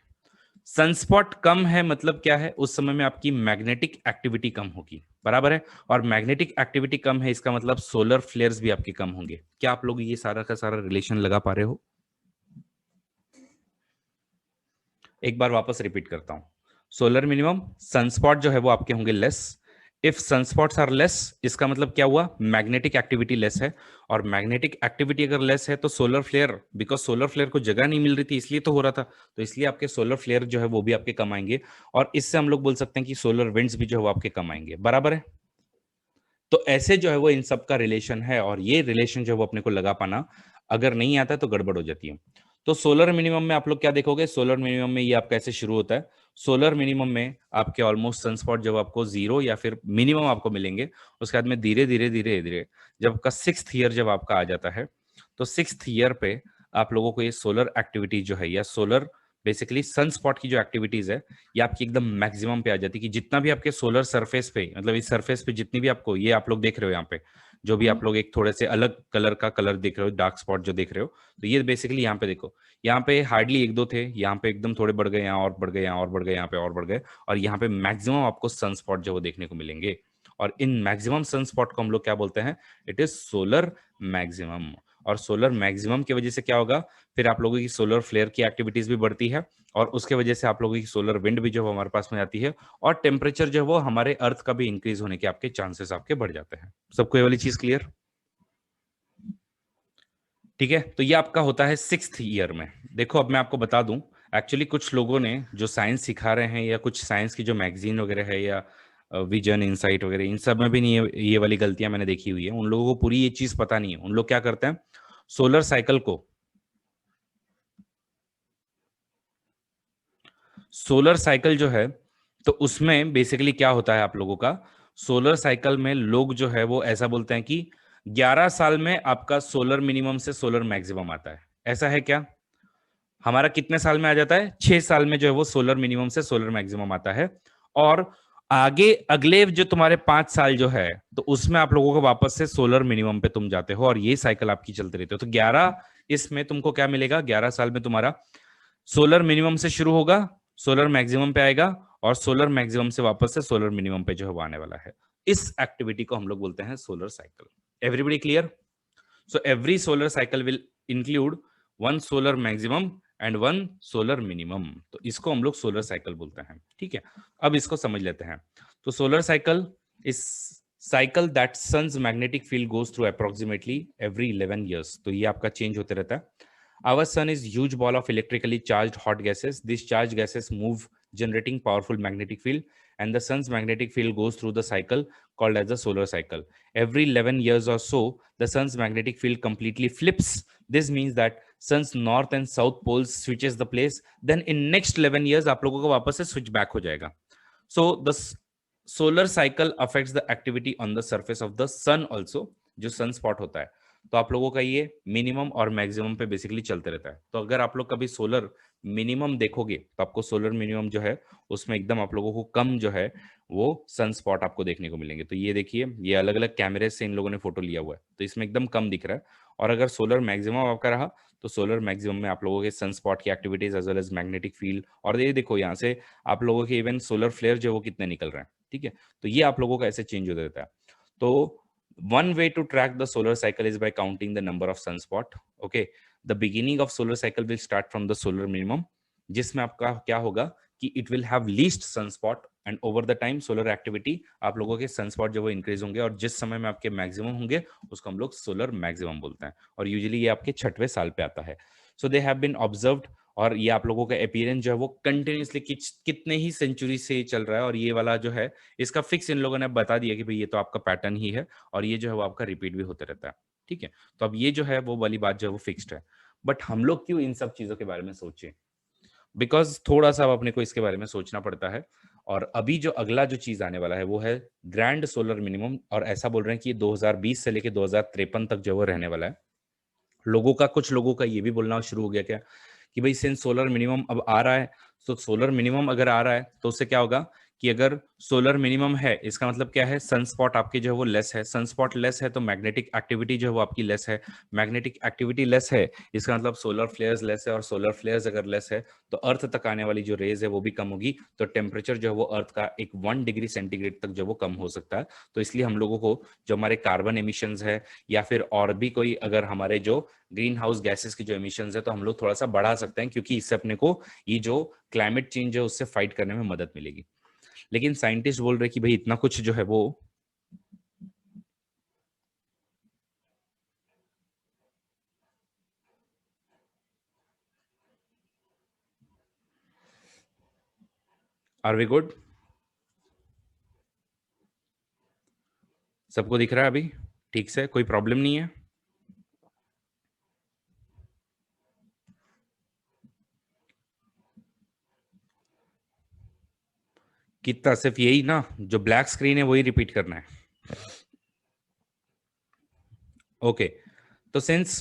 सनस्पॉट कम है मतलब क्या है? उस समय में आपकी मैग्नेटिक एक्टिविटी कम होगी, बराबर है। और मैग्नेटिक एक्टिविटी कम है इसका मतलब सोलर फ्लेयर्स भी आपके कम होंगे। क्या आप लोग ये सारा का सारा रिलेशन लगा पा रहे हो? एक बार वापस रिपीट करता हूं। सोलर मिनिमम, सनस्पॉट जो है वो आपके होंगे less. If sunspots are less, इसका मतलब क्या हुआ? मैग्नेटिक एक्टिविटी लेस है। और मैग्नेटिक एक्टिविटी अगर लेस है तो solar flare, because solar flare को जगह नहीं मिल रही थी इसलिए तो हो रहा था, तो इसलिए आपके सोलर फ्लेयर जो है वो भी आपके कम आएंगे। और इससे हम लोग बोल सकते हैं कि सोलर विंड्स भी जो है वो आपके कम आएंगे, बराबर है। तो ऐसे जो है वो इन सब का रिलेशन है और ये रिलेशन जो है वो अपने को लगा पाना अगर नहीं आता तो गड़बड़ हो जाती है। तो सोलर मिनिमम में आप लोग क्या देखोगे? सोलर मिनिमम में ये आपका ऐसे शुरू होता है। सोलर मिनिमम में आपके ऑलमोस्ट सनस्पॉट जब आपको जीरो या फिर मिनिमम आपको मिलेंगे, उसके बाद में धीरे धीरे धीरे धीरे जब आपका 6th ईयर जब आपका आ जाता है तो 6th ईयर पे आप लोगों को ये सोलर एक्टिविटी जो है या सोलर बेसिकली सनस्पॉट की जो एक्टिविटीज है ये आपकी एकदम मैक्सिमम पे आ जाती है कि जितना भी आपके सोलर सरफेस पे, मतलब इस सरफेस पे जितनी भी आपको ये आप लोग देख रहे हो यहाँ पे, जो भी आप लोग एक थोड़े से अलग कलर का कलर देख रहे हो, डार्क स्पॉट जो देख रहे हो, तो ये बेसिकली यहाँ पे देखो, यहाँ पे हार्डली एक दो थे, यहाँ पे एकदम थोड़े बढ़ गए, यहाँ और बढ़ गए, यहाँ और बढ़ गए, यहाँ पे और बढ़ गए, और यहाँ पे मैक्सिमम आपको सन स्पॉट जो वो देखने को मिलेंगे। और इन मैक्सिमम सन स्पॉट को हम लोग क्या बोलते हैं? It is solar maximum. और सोलर मैक्सिमम की वजह से क्या होगा? फिर आप लोगों की सोलर फ्लेयर की एक्टिविटीज भी बढ़ती है और उसके वजह से आप लोगों की सोलर विंड भी जो हमारे पास में आती है और टेम्परेचर जो है वो हमारे अर्थ का भी इंक्रीज होने के आपके चांसेस आपके बढ़ जाते हैं। सबको ये वाली चीज क्लियर? ठीक है, तो ये आपका होता है 6th ईयर में। देखो अब मैं आपको बता दूं, एक्चुअली कुछ लोगों ने जो साइंस सिखा रहे हैं या कुछ साइंस की जो मैगजीन वगैरह है या विजन इनसाइट वगैरह, इन सब में भी नहीं ये वाली गलतियां मैंने देखी हुई है। उन लोगों को पूरी ये चीज पता नहीं है। उन लोग क्या करते हैं, सोलर साइकिल को, सोलर साइकिल जो है तो उसमें बेसिकली क्या होता है आप लोगों का, सोलर साइकिल में लोग जो है वो ऐसा बोलते हैं कि 11 साल में आपका सोलर मिनिमम से सोलर मैक्सिमम आता है। ऐसा है क्या? हमारा कितने साल में आ जाता है? 6 साल में जो है वो सोलर मिनिमम से सोलर मैक्सिमम आता है। और आगे अगले जो तुम्हारे 5 साल जो है तो उसमें आप लोगों को वापस से सोलर मिनिमम पे तुम जाते हो और ये साइकिल आपकी चलती रहती है। तो 11 इसमें तुमको क्या मिलेगा? 11 साल में तुम्हारा सोलर मिनिमम से शुरू होगा, सोलर मैक्सिमम पे आएगा और सोलर मैक्सिमम से वापस से सोलर मिनिमम पे जो है वो आने वाला है। इस एक्टिविटी को हम लोग बोलते हैं solar cycle. Everybody clear? So every solar cycle will include one solar maximum and one solar minimum. तो इसको हम लोग सोलर साइकिल बोलते हैं। ठीक है, अब इसको समझ लेते हैं। तो solar cycle is cycle that sun's magnetic field goes through approximately every 11 years. तो ये आपका चेंज होते रहता है। Our sun is huge ball of electrically charged hot gases. These charged gases move, generating powerful magnetic field, and the sun's magnetic field goes through the cycle called as the solar cycle. Every 11 years or so, the sun's magnetic field completely flips. This means that sun's north and south poles switches the place. Then in next 11 years, आप लोगों को वापस से switch back हो जाएगा. So the solar cycle affects the activity on the surface of the sun also. जो सन spot होता है, तो आप लोगों का ये मिनिमम और मैक्सिमम पे बेसिकली चलते रहता है। तो अगर आप लोग कभी सोलर मिनिमम देखोगे तो आपको सोलर मिनिमम जो है उसमें एकदम आप लोगों को कम जो है वो सन स्पॉट आपको देखने को मिलेंगे। तो ये देखिए, ये अलग अलग कैमरे से इन लोगों ने फोटो लिया हुआ है, तो इसमें एकदम कम दिख रहा है। और अगर सोलर मैक्सिमम आपका रहा तो सोलर मैक्सिमम में आप लोगों के सन स्पॉट की activities as well as magnetic field, और ये देखो यहाँ से आप लोगों के इवन सोलर फ्लेयर जो है वो कितने निकल रहे हैं। ठीक है, तो ये आप लोगों का ऐसे चेंज हो जाता है। तो one way to track the solar cycle is by counting the number of sunspot. Okay, the beginning of solar cycle will start from the solar minimum, जिसमें आपका क्या होगा कि it will have least sunspot and over the time solar activity आप लोगों के sunspot जो वो इंक्रीज होंगे, और जिस समय में आपके मैक्सिमम होंगे उसको हम लोग सोलर मैक्सिमम बोलते हैं, और यूजुअली ये आपके 6वें साल पे आता है। सो दे हैव बीन ऑब्जर्व्ड, और ये आप लोगों का अपीयरेंस जो है वो कंटिन्यूसली कितने ही सेंचुरी से चल रहा है, और ये वाला जो है इसका फिक्स इन लोगों ने बता दिया कि भाई ये तो आपका पैटर्न ही है, और ये जो है वो आपका रिपीट भी होते रहता है। ठीक है, तो अब ये जो है वो वाली बात जो है वो फिक्स्ड है। बट हम लोग क्यों इन सब चीजों के बारे में सोचें? बिकॉज थोड़ा सा अब अपने को इसके बारे में सोचना पड़ता है। और अभी जो अगला जो चीज आने वाला है वो है ग्रैंड सोलर मिनिमम, और ऐसा बोल रहे हैं कि ये 2020 से लेके 2053 तक जो वो रहने वाला है। लोगों का, कुछ लोगों का ये भी बोलना शुरू हो गया क्या कि भाई सिंस सोलर मिनिमम अब आ रहा है, तो सोलर मिनिमम अगर आ रहा है तो उससे क्या होगा कि अगर सोलर मिनिमम है इसका मतलब क्या है, सन स्पॉट आपके जो है वो लेस है, सन स्पॉट लेस है तो मैग्नेटिक एक्टिविटी जो है वो आपकी लेस है, मैग्नेटिक एक्टिविटी लेस है इसका मतलब सोलर फ्लेयर्स लेस है, और सोलर फ्लेयर्स अगर लेस है तो अर्थ तक आने वाली जो रेज है वो भी कम होगी, तो टेम्परेचर जो है वो अर्थ का एक 1 डिग्री सेंटीग्रेड तक जो वो कम हो सकता है। तो इसलिए हम लोगों को जो हमारे कार्बन एमिशंस है या फिर और भी कोई अगर हमारे जो ग्रीन हाउस गैसेस की जो एमिशंस है तो हम लोग थोड़ा सा बढ़ा सकते हैं, क्योंकि इससे अपने को ये जो क्लाइमेट चेंज है उससे फाइट करने में मदद मिलेगी। लेकिन साइंटिस्ट बोल रहे कि भाई इतना कुछ जो है वो आर वी गुड, सबको दिख रहा है अभी ठीक से, कोई प्रॉब्लम नहीं है? कितना सिर्फ यही ना, जो ब्लैक स्क्रीन है वही रिपीट करना है। ओके, तो सिंस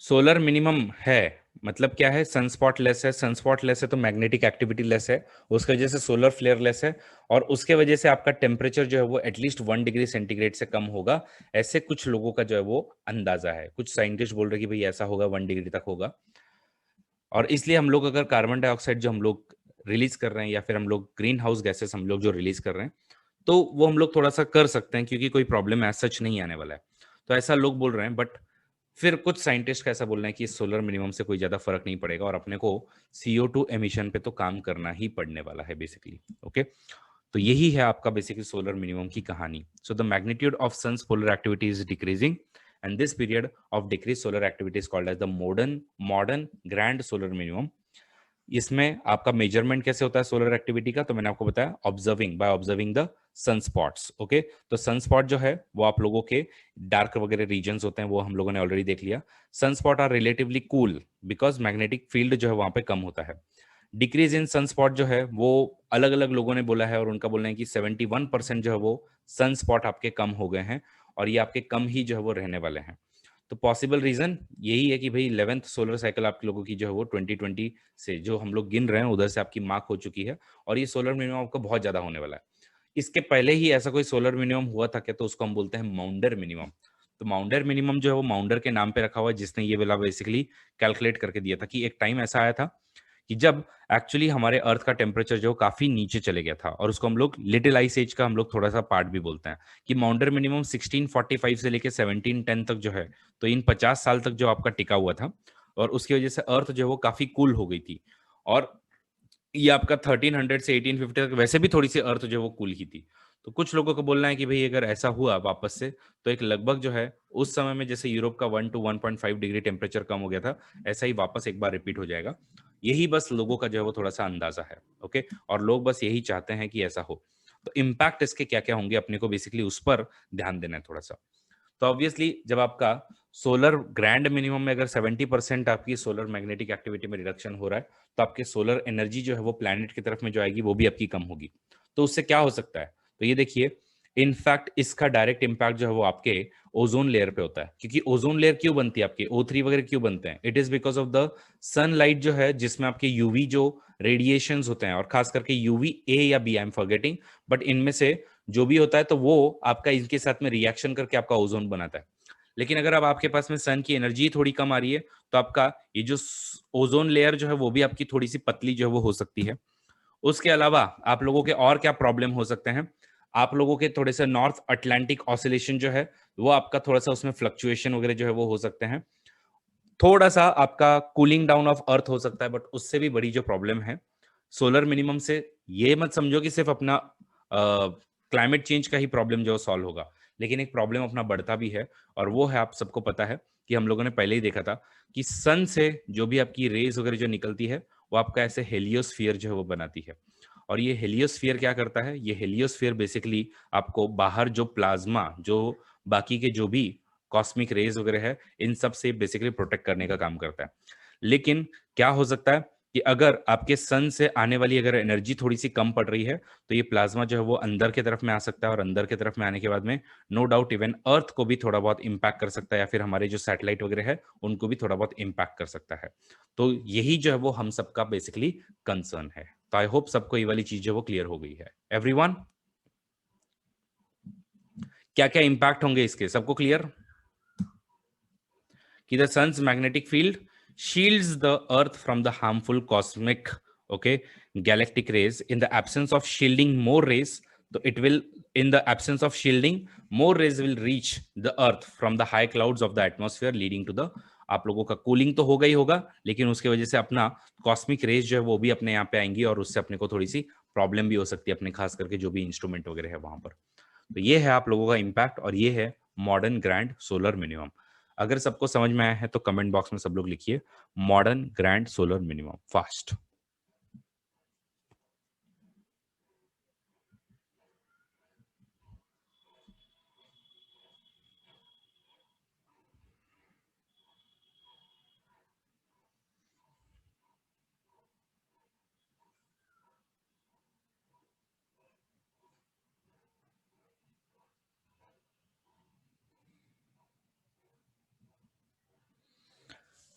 सोलर मिनिमम है मतलब क्या है, सनस्पॉट लेस है, सनस्पॉट लेस है तो मैग्नेटिक एक्टिविटी लेस है, उसकी वजह से सोलर फ्लेयर लेस है, और उसके वजह से आपका टेम्परेचर जो है वो एटलीस्ट 1 डिग्री सेंटीग्रेड से कम होगा। ऐसे कुछ लोगों का जो है वो अंदाजा है, कुछ साइंटिस्ट बोल रहे कि भाई ऐसा होगा, 1 डिग्री तक होगा। और इसलिए हम लोग अगर कार्बन डाइऑक्साइड जो हम लोग रिलीज कर रहे हैं या फिर हम लोग ग्रीन हाउस गैसेस हम लोग जो रिलीज कर रहे हैं, तो वो हम लोग थोड़ा सा कर सकते हैं क्योंकि कोई प्रॉब्लम एज सच नहीं आने वाला है। तो ऐसा लोग बोल रहे हैं, बट फिर कुछ साइंटिस्ट का ऐसा बोलना है कि सोलर मिनिमम से कोई ज्यादा फर्क नहीं पड़ेगा और अपने को CO2 एमिशन पे तो काम करना ही पड़ने वाला है बेसिकली। ओके, तो यही है आपका बेसिकली सोलर मिनिमम की कहानी। So the magnitude of sun's polar activity is decreasing, and this period of decreased solar activity is called as the modern grand solar minimum. इसमें आपका मेजरमेंट कैसे होता है सोलर एक्टिविटी का, तो मैंने आपको बताया observing, by observing the sun spots. Okay, तो सन स्पॉट जो है वो आप लोगों के डार्क वगैरह रीजन्स होते हैं, वो हम लोगों ने ऑलरेडी देख लिया। Sun spot are relatively cool because magnetic field जो है वहां पे कम होता है। डिक्रीज इन सन स्पॉट जो है वो अलग अलग लोगों ने बोला है, और उनका बोलना है कि 71% जो है वो सन स्पॉट आपके कम हो गए हैं, और ये आपके कम ही जो है वो रहने वाले हैं। तो पॉसिबल रीजन यही है कि भाई 11th सोलर साइकिल आप लोगों की जो है वो 2020 से जो हम लोग गिन रहे हैं उधर से आपकी मार्क हो चुकी है, और ये सोलर मिनिमम आपका बहुत ज्यादा होने वाला है। इसके पहले ही ऐसा कोई सोलर मिनिमम हुआ था क्या, तो उसको हम बोलते हैं माउंडर मिनिमम। तो माउंडर मिनिमम जो है वो माउंडर के नाम पे रखा हुआ है, जिसने ये वाला बेसिकली कैलकुलेट करके दिया था कि एक टाइम ऐसा आया था कि जब एक्चुअली हमारे अर्थ का टेम्परेचर जो काफी नीचे चले गया था, और उसको हम लोग लिटिल आइस एज का हम लोग थोड़ा सा पार्ट भी बोलते हैं, कि माउंटर मिनिमम 1645 से लेके 1710 तक जो है, तो इन 50 साल तक जो आपका टिका हुआ था, और उसकी वजह से अर्थ जो है वो काफी कूल हो गई थी। और ये आपका 1300 से 1850 तक वैसे भी थोड़ी सी अर्थ जो है वो कूल ही थी। तो कुछ लोगों को बोलना है कि भाई अगर ऐसा हुआ वापस से, तो एक लगभग जो है उस समय में जैसे यूरोप का 1 to 1.5 डिग्री टेम्परेचर कम हो गया था, ऐसा ही वापस एक बार रिपीट हो जाएगा। यही बस लोगों का जो है वो थोड़ा सा अंदाजा है। ओके, और लोग बस यही चाहते हैं कि ऐसा हो। तो इम्पैक्ट इसके क्या क्या होंगे अपने को बेसिकली उस पर ध्यान देना है थोड़ा सा। तो ऑब्वियसली जब आपका सोलर ग्रैंड मिनिमम में अगर 70% आपकी सोलर मैग्नेटिक एक्टिविटी में रिडक्शन हो रहा है, तो आपके सोलर एनर्जी जो है वो प्लैनेट की तरफ में जो आएगी वो भी आपकी कम होगी। तो उससे क्या हो सकता है, तो ये देखिए इनफैक्ट इसका डायरेक्ट इम्पैक्ट जो है वो आपके ओजोन लेयर पे होता है, क्योंकि ओजोन लेयर क्यों बनती है आपकी, O3 वगैरह क्यों बनते हैं, it is because of the sunlight जो है, जिसमें आपके यूवी जो रेडिएशंस होते हैं, और खास करके यूवी ए या B, I am forgetting, but इनमें से जो भी होता है तो वो आपका इनके साथ में रिएक्शन करके आपका ओजोन बनाता है। लेकिन अगर अब आपके पास में सन की एनर्जी थोड़ी कम आ रही है, तो आपका ये जो ओजोन लेयर जो है वो भी आपकी थोड़ी सी पतली जो है वो हो सकती है। उसके अलावा आप लोगों के और क्या प्रॉब्लम हो सकते हैं, आप लोगों के थोड़े से नॉर्थ अटलांटिक ऑसिलेशन जो है वो आपका थोड़ा सा उसमें फ्लक्चुएशन वगैरह जो है वो हो सकते हैं। थोड़ा सा आपका कूलिंग डाउन ऑफ अर्थ हो सकता है, बट उससे भी बड़ी जो प्रॉब्लम है सोलर मिनिमम से, ये मत समझो कि सिर्फ अपना क्लाइमेट चेंज का ही प्रॉब्लम जो सॉल्व होगा, लेकिन एक प्रॉब्लम अपना बढ़ता भी है, और वो है, आप सबको पता है कि हम लोगों ने पहले ही देखा था कि सन से जो भी आपकी रेज वगैरह जो निकलती है वो आपका ऐसे हेलियोस्फीयर जो है वो बनाती है। और ये हेलियोस्फीयर क्या करता है, ये हेलियोस्फीयर बेसिकली आपको बाहर जो प्लाज्मा, जो बाकी के जो भी कॉस्मिक रेज वगैरह है, इन सब से बेसिकली प्रोटेक्ट करने का काम करता है। लेकिन क्या हो सकता है कि अगर आपके सन से आने वाली अगर एनर्जी थोड़ी सी कम पड़ रही है, तो ये प्लाज्मा जो है वो अंदर की तरफ में आ सकता है, और अंदर की तरफ में आने के बाद में नो डाउट इवन अर्थ को भी थोड़ा बहुत इम्पैक्ट कर सकता है, या फिर हमारे जो सैटेलाइट वगैरह है उनको भी थोड़ा बहुत इम्पैक्ट कर सकता है। तो यही जो है वो हम सबका बेसिकली कंसर्न है। तो आई होप सबको ये वाली चीज जो वो क्लियर हो गई है। एवरीवन, क्या क्या इंपैक्ट होंगे इसके, सबको क्लियर? कि the sun's magnetic field shields the earth from the harmful cosmic, okay, galactic rays. In the absence of shielding more rays, so it will, in the absence of shielding, more rays will reach the earth from the high clouds of the atmosphere, leading to the, आप लोगों का cooling तो होगा ही होगा, लेकिन उसके वजह से अपना कॉस्मिक रेज जो है वो भी अपने यहाँ पे आएंगी, और उससे अपने को थोड़ी सी प्रॉब्लम भी हो सकती है अपने, खास करके जो भी इंस्ट्रूमेंट वगैरह है वहां पर। तो ये है आप लोगों का इम्पैक्ट, और ये है मॉडर्न ग्रैंड सोलर मिनिमम। अगर सबको समझ में आया है तो कमेंट बॉक्स में सब लोग लिखिए modern grand solar minimum fast.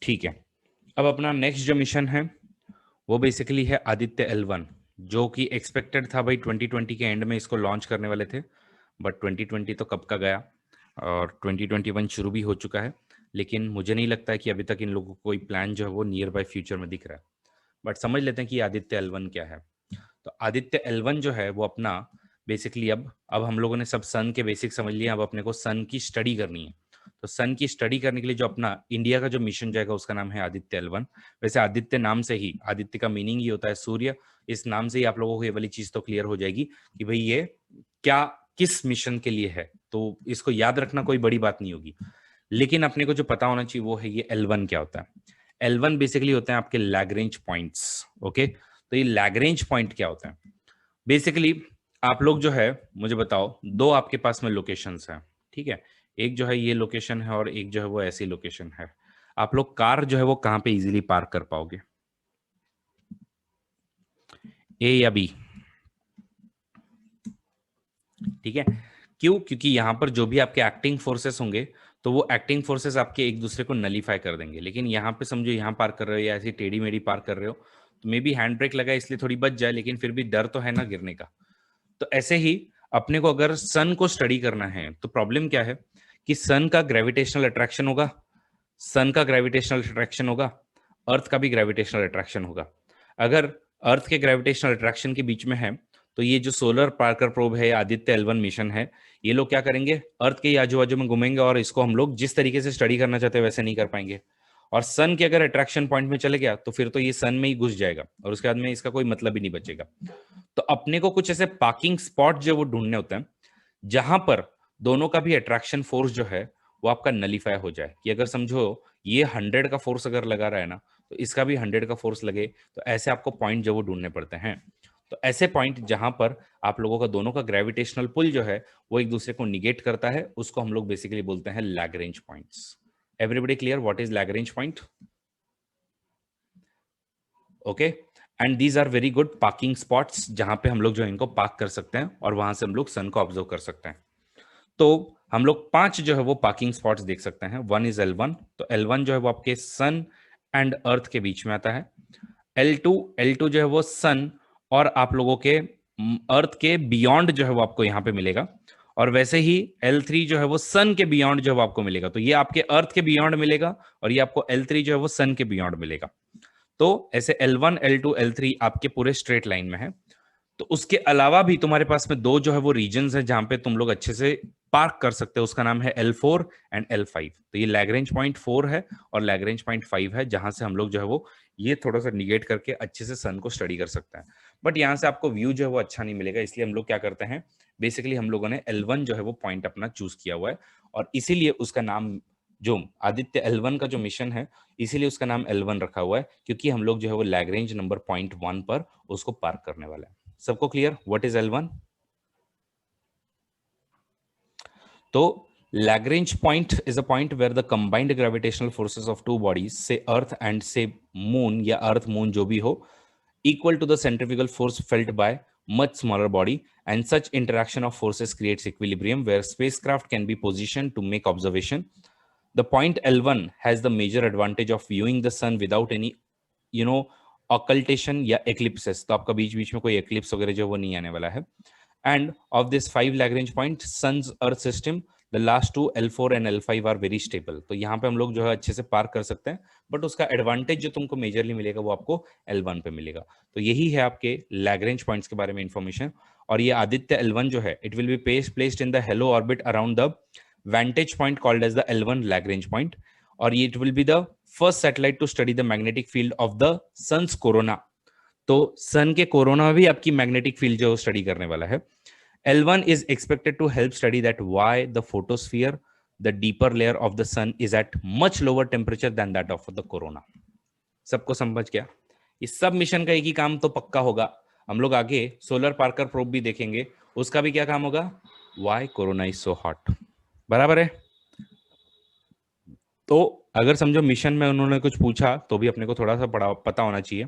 ठीक है, अब अपना नेक्स्ट जो मिशन है वो बेसिकली है आदित्य L1, जो कि एक्सपेक्टेड था भाई 2020 के एंड में इसको लॉन्च करने वाले थे, बट 2020 तो कब का गया, और 2021 शुरू भी हो चुका है, लेकिन मुझे नहीं लगता है कि अभी तक इन लोगों को कोई प्लान जो है वो नियर बाय फ्यूचर में दिख रहा है। बट समझ लेते हैं कि आदित्य L1 क्या है। तो आदित्य L1 जो है वो अपना बेसिकली, अब हम लोगों ने सब सन के बेसिक समझ लिए, अब अपने को सन की स्टडी करनी है। तो सन की स्टडी करने के लिए जो अपना इंडिया का जो मिशन जाएगा उसका नाम है आदित्य L1। वैसे आदित्य नाम से ही, आदित्य का मीनिंग ही होता है सूर्य, इस नाम से ही आप लोगों को ये वाली चीज तो क्लियर हो जाएगी कि भाई ये क्या, किस मिशन के लिए है। तो इसको याद रखना कोई बड़ी बात नहीं होगी, लेकिन अपने को जो पता होना चाहिए वो है ये L1 क्या होता है। L1 बेसिकली होते हैं आपके लैग्रेंज पॉइंट्स। ओके, तो ये लैग्रेंज पॉइंट क्या होता है बेसिकली, आप लोग जो है मुझे बताओ, दो आपके पास में लोकेशंस हैं, ठीक है, एक जो है ये लोकेशन है और एक जो है वो ऐसी लोकेशन है। आप लोग कार जो है वो कहाँ पे इजीली पार्क कर पाओगे, ए या बी? ठीक है, क्यों? क्योंकि यहाँ पर जो भी आपके एक्टिंग फोर्सेस होंगे, तो वो एक्टिंग फोर्सेस आपके एक दूसरे को नलीफाई कर देंगे। लेकिन यहाँ पे समझो यहाँ पार्क कर रहे हो या ऐसी टेढ़ी मेढ़ी पार्क कर रहे हो, तो मे बी हैंड ब्रेक लगा इसलिए थोड़ी बच जाए, लेकिन फिर भी डर तो है ना गिरने का। तो ऐसे ही अपने को अगर सन को स्टडी करना है तो प्रॉब्लम क्या है कि सन का ग्रेविटेशनल अट्रैक्शन होगा, सन का ग्रेविटेशनल अट्रैक्शन होगा, अर्थ का भी ग्रेविटेशनल अट्रैक्शन होगा। अगर अर्थ के ग्रेविटेशनल अट्रैक्शन के बीच में है, तो ये जो सोलर पार्कर प्रोब है, आदित्य L1 मिशन है, ये लोग क्या करेंगे, अर्थ के आजू बाजू में घूमेंगे, और इसको हम लोग जिस तरीके से स्टडी करना चाहते हैं वैसे नहीं कर पाएंगे। और सन के अगर अट्रैक्शन पॉइंट में चले गया तो फिर तो ये सन में ही घुस जाएगा, और उसके बाद में इसका कोई मतलब ही नहीं बचेगा। तो अपने को कुछ ऐसे पार्किंग स्पॉट जो वो ढूंढने होते हैं, जहां पर दोनों का भी अट्रैक्शन फोर्स जो है वो आपका नलीफाई हो जाए, कि अगर समझो ये 100 का फोर्स अगर लगा रहा है ना, तो इसका भी 100 का फोर्स लगे। तो ऐसे आपको पॉइंट जो वो ढूंढने पड़ते हैं। तो ऐसे पॉइंट जहां पर आप लोगों का दोनों का ग्रेविटेशनल पुल जो है वो एक दूसरे को निगेट करता है, उसको हम लोग बेसिकली बोलते हैं Lagrange points. Everybody clear what is Lagrange point? Okay, and these are very good parking spots, जहां पे हम लोग जो है इनको पार्क कर सकते हैं और वहां से हम लोग सन को ऑब्जर्व कर सकते हैं। तो हम लोग 5 जो है वो पार्किंग स्पॉट्स देख सकते हैं। वन इज L1, तो L1 जो है वो आपके सन एंड अर्थ के बीच में आता है। L2 जो है वो सन और आप लोगों के अर्थ के बियॉन्ड जो है वो आपको यहाँ पे मिलेगा। और वैसे ही L3 जो है वो सन के बियॉन्ड जो है वो आपको मिलेगा। तो ये आपके अर्थ के बियॉन्ड मिलेगा और ये आपको L3 जो है वो सन के बियॉन्ड मिलेगा। तो ऐसे L1, L2, L3 आपके पूरे स्ट्रेट लाइन में है। तो उसके अलावा भी तुम्हारे पास में 2 जो है वो रीजन्स है जहां पे तुम लोग अच्छे से पार्क कर सकते हो। उसका नाम है L4 एंड L5। तो ये लैग्रेंज पॉइंट 4 है और लैग्रेंज पॉइंट 5 है, जहां से हम लोग जो है वो ये थोड़ा सा निगेट करके अच्छे से सन को स्टडी कर सकते हैं। बट यहाँ से आपको व्यू जो है वो अच्छा नहीं मिलेगा, इसलिए हम लोग क्या करते हैं, बेसिकली हम लोगों ने L1 जो है वो पॉइंट अपना चूज किया हुआ है और इसीलिए उसका नाम, जो आदित्य L1 का जो मिशन है, इसीलिए उसका नाम L1 रखा हुआ है, क्योंकि हम लोग जो है वो लैग्रेंज नंबर पॉइंट 1 पर उसको पार्क करने वाला है। सबको क्लियर व्हाट इज L1? तो Lagrange point is a point where the combined gravitational forces of two bodies, say Earth and say Moon या Earth Moon जो भी हो, equal to the centrifugal force felt by much smaller body, and such interaction of forces creates equilibrium where spacecraft can be positioned to make observation. The point L1 has the major advantage of viewing the sun without any, you know, occultation या eclipses। तो आपका बीच बीच में कोई eclipse वगैरह जो वो नहीं आने वाला है। And of this 5 Lagrange points, Sun's Earth system, the last two L4 and L5 are very stable। तो यहाँ पे हम लोग जो है अच्छे से पार्क कर सकते हैं, बट उसका एडवांटेज जो तुमको मेजरली मिलेगा वो आपको L1 पे मिलेगा। तो यही है आपके Lagrange पॉइंट्स के बारे में इंफॉर्मेशन। और ये आदित्य L1 जो है, it will be placed in the hello orbit around the vantage point called as the L1 Lagrange point, और ये it will be the first satellite to study the magnetic field of the sun's corona। तो सन के corona में भी आपकी magnetic field जो study करने वाला है। L1 is expected to help study that why the photosphere, the deeper layer of the sun, is at much lower temperature than that of the corona। सबको समझ गया? इस सब मिशन का एक ही काम तो पक्का होगा, हम लोग आगे सोलर पार्कर प्रोब भी देखेंगे, उसका भी क्या काम होगा, why corona is so hot। बराबर है? तो अगर समझो मिशन में उन्होंने कुछ पूछा तो भी अपने को थोड़ा सा पता होना चाहिए।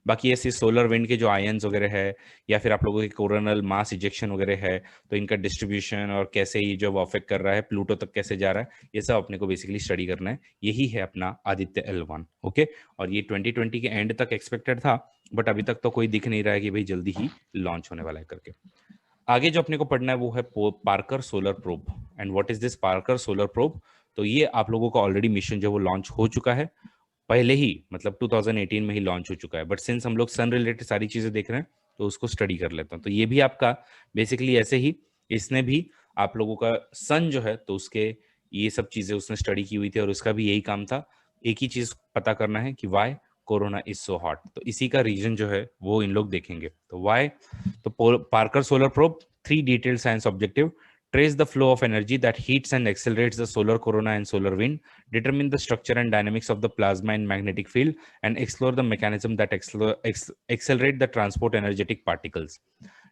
बाकी ऐसे सोलर विंड के जो आयंस वगैरह है, या फिर आप लोगों के कोरोनल मास इजेक्शन वगैरह है, तो इनका डिस्ट्रीब्यूशन और कैसे ये जो अफेक्ट कर रहा है, प्लूटो तक कैसे जा रहा है, ये सब अपने को बेसिकली स्टडी करना है। यही है अपना आदित्य L1। ओके, और ये 2020 के एंड तक एक्सपेक्टेड था, बट अभी तक तो कोई दिख नहीं रहा है कि भाई जल्दी ही लॉन्च होने वाला है करके। आगे जो अपने को पढ़ना है वो है Parker solar probe. And what is this Parker solar probe? तो ये आप लोगों का ऑलरेडी मिशन जो वो लॉन्च हो चुका है पहले ही, मतलब 2018 में ही लॉन्च हो चुका है, बट सिंस हम लोग सन रिलेटेड सारी चीजें देख रहे हैं तो उसको स्टडी कर लेते हैं। तो ये भी आपका बेसिकली ऐसे ही, इसने भी आप लोगों का सन जो है तो उसके ये सब चीजें उसने स्टडी की हुई थी और उसका भी यही काम था, एक ही चीज पता करना है कि why corona is so hot. तो इसी का रीजन जो है वो इन लोग देखेंगे। तो वाई, तो Parker solar probe 3 detailed science objective: trace the flow of energy that heats and accelerates the solar corona and solar wind, determine the structure and dynamics of the plasma and magnetic field, and explore the mechanism that accelerate the transport energetic particles।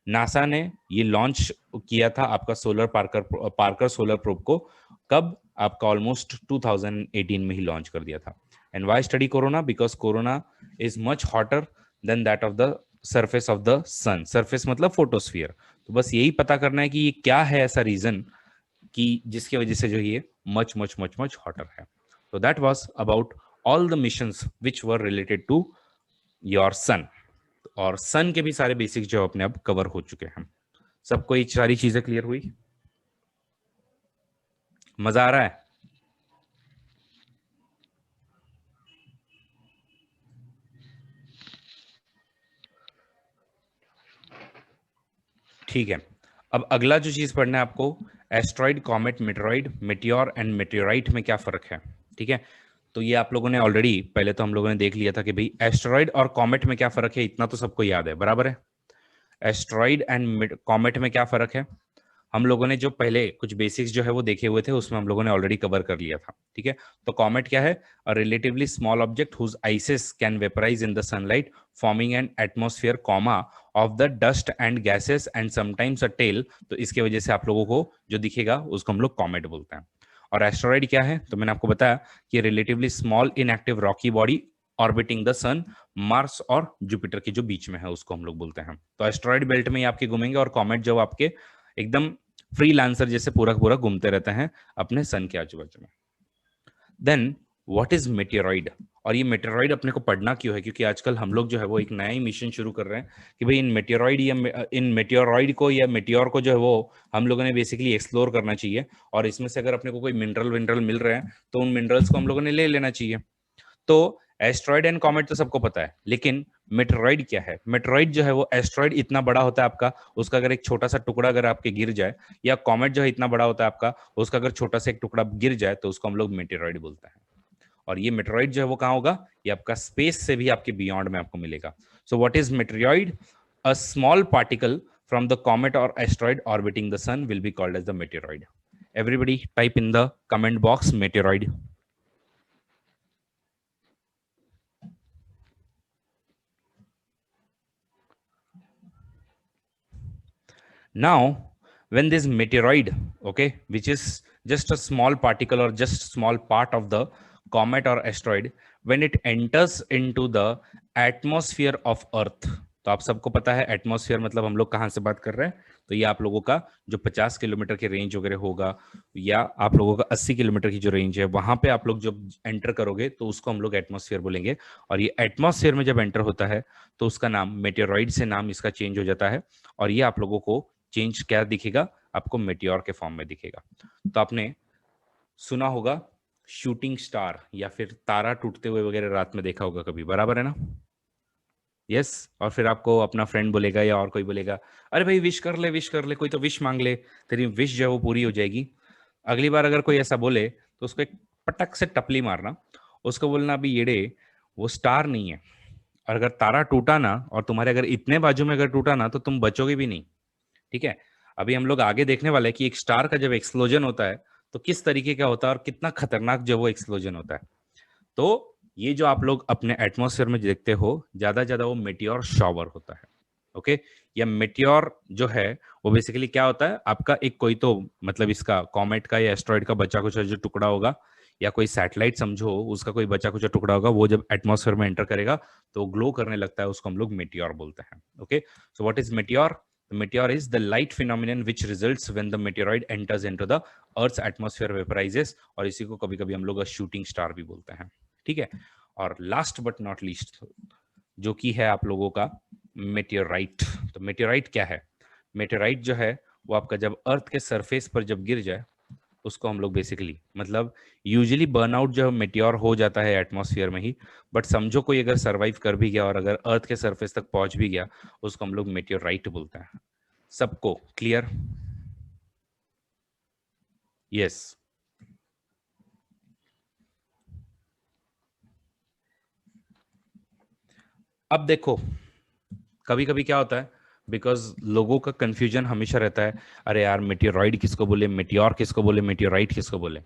NASA ने ये launch किया था आपका solar Parker solar probe को, कब? आपका almost 2018 में ही launch कर दिया था। And why study corona? Because corona is much hotter than that of the surface of the sun. Surface मतलब फोटोस्फीयर। तो बस यही पता करना है कि ये क्या है ऐसा रीजन कि जिसकी वजह से जो ये much much much much hotter है। तो that was about all the missions which were related to your sun. और सन के भी सारे बेसिक्स जो अपने अब कवर हो चुके हैं। सबको ये सारी चीजें क्लियर हुई? मजा आ रहा है? ठीक है, अब अगला जो चीज पढ़ना है आपको, asteroid, comet, meteoroid, meteor and मेटेोराइट में क्या फर्क है। ठीक है, तो ये आप लोगों ने ऑलरेडी पहले तो हम लोगों ने देख लिया था कि भाई एस्ट्रॉइड और कॉमेट में क्या फर्क है, इतना तो सबको याद है, बराबर है। एस्ट्रॉइड एंड कॉमेट में क्या फर्क है, हम लोगों ने जो पहले कुछ बेसिक्स जो है वो देखे हुए थे, उसमें हम लोगों ने ऑलरेडी कवर कर लिया था। ठीक है, तो कॉमेट क्या है, a relatively small object whose ices can vaporise in the sunlight forming an atmosphere coma of the dust and gases and sometimes a tail. तो इसके वजह से आप लोगों को जो दिखेगा उसको हम लोग कॉमेट बोलते हैं। और एस्टेरॉइड क्या है, तो मैंने आपको बताया कि relatively small inactive rocky body orbiting the sun, Mars और जुपिटर के जो बीच में है उसको हम लोग बोलते हैं। तो एस्ट्रॉइड बेल्ट में ही आपके घूमेंगे और कॉमेट जो आपके एकदम फ्रीलांसर जैसे पूरा पूरा घूमते रहते हैं अपने सन के आजू बाजू में। देन व्हाट इज मेटेरॉइड, और ये मेटेरॉइड अपने को पढ़ना क्यों है, क्योंकि आजकल हम लोग जो है वो एक नया ही मिशन शुरू कर रहे हैं कि भाई इन मेटेरॉइड या इन मेटेरॉइड को या मेटियोर को जो है वो हम लोगों ने बेसिकली एक्सप्लोर करना चाहिए, और इसमें से अगर अपने को कोई मिनरल विनरल मिल रहे हैं तो उन मिनरल्स को हम लोगों ने ले लेना चाहिए। तो एस्ट्रॉइड एंड कॉमेट तो सबको पता है, लेकिन मेटेरॉइड क्या है? मेटेरॉइड जो है वो एस्ट्रॉइड इतना बड़ा होता है आपका, उसका अगर एक छोटा सा टुकड़ा अगर आपके गिर जाए, या कॉमेट जो है इतना बड़ा होता है आपका, उसका अगर छोटा सा एक टुकड़ा गिर जाए तो उसको हम लोग मेटेरॉइड बोलते हैं। और ये मेटेरॉइड जो है वो कहाँ होगा? ये आपका स्पेस से भी आपके बियॉन्ड में आपको मिलेगा। So what is meteoroid? A small particle from the comet or asteroid orbiting the sun will be called as the meteoroid. Everybody type in the comment box meteoroid. Now when this meteoroid, okay, which is just a small particle or just small part of the comet or asteroid, when it enters into the atmosphere of earth, तो आप सबको पता है atmosphere मतलब हम लोग कहाँ से बात कर रहे हैं, तो ये आप लोगों का जो 50 किलोमीटर के रेंज वगैरह होगा, या आप लोगों का 80 किलोमीटर की जो रेंज है, वहां पे आप लोग जब एंटर करोगे तो उसको हम लोग एटमॉस्फेयर बोलेंगे। और ये एटमॉस्फेयर में जब एंटर होता है तो उसका नाम मेटेरॉइड से नाम इसका चेंज हो जाता है, और ये आप लोगों को चेंज क्या दिखेगा? आपको मेटियोर के फॉर्म में दिखेगा। तो आपने सुना होगा शूटिंग स्टार या फिर तारा टूटते हुए वगैरह रात में देखा होगा कभी, बराबर है ना? यस। और फिर आपको अपना फ्रेंड बोलेगा या और कोई बोलेगा, अरे भाई विश कर ले, कोई तो विश मांग ले, तेरी विश जो है वो पूरी हो जाएगी। अगली बार अगर कोई ऐसा बोले तो उसको एक पटक से टपली मारना, उसको बोलना अभी येड़े वो स्टार नहीं है, और अगर तारा टूटा ना और तुम्हारे अगर इतने बाजू में अगर टूटा ना तो तुम बचोगे भी नहीं। ठीक है? अभी हम लोग आगे देखने वाले हैं कि एक स्टार का जब एक्सप्लोजन होता है तो किस तरीके का होता है और कितना खतरनाक जो वो एक्सप्लोजन होता है। तो ये जो आप लोग अपने एटमॉस्फेयर में देखते हो ज्यादा वो मेटियोर शॉवर होता है। ओके? या मेटियोर जो है वो बेसिकली क्या होता है? आपका एक कोई तो मतलब इसका कॉमेट का या एस्ट्रॉइड का बचा कुछ जो टुकड़ा होगा, या कोई सैटेलाइट समझो उसका कोई बचा कुछ टुकड़ा होगा, वो जब एटमॉस्फेयर में एंटर करेगा तो ग्लो करने लगता है, उसको हम लोग मेटियोर बोलते हैं। Okay? So what is meteor? The meteor is the light phenomenon which results when the meteoroid enters into the Earth's atmosphere vaporizes, और इसी को कभी-कभी हम लोग शूटिंग स्टार भी बोलते हैं। ठीक है? और लास्ट बट नॉट लीस्ट जो कि है आप लोगों का मेटेओराइट। तो मेटेओराइट क्या है? मेटेओराइट जो है वो आपका जब अर्थ के सरफेस पर जब गिर जाए उसको हम लोग बेसिकली मतलब यूजुअली बर्नआउट जो मेटियोर हो जाता है एटमॉस्फेयर में ही, बट समझो कोई अगर सरवाइव कर भी गया और अगर अर्थ के सरफेस तक पहुंच भी गया उसको हम लोग मेटियोराइट बोलते हैं। सबको क्लियर? यस। अब देखो कभी कभी क्या होता है, बिकॉज लोगों का कंफ्यूजन हमेशा रहता है, अरे यार मेटियोरॉइड किसको बोले, मेटियोर किसको बोले, मेटियोराइट किसको बोले,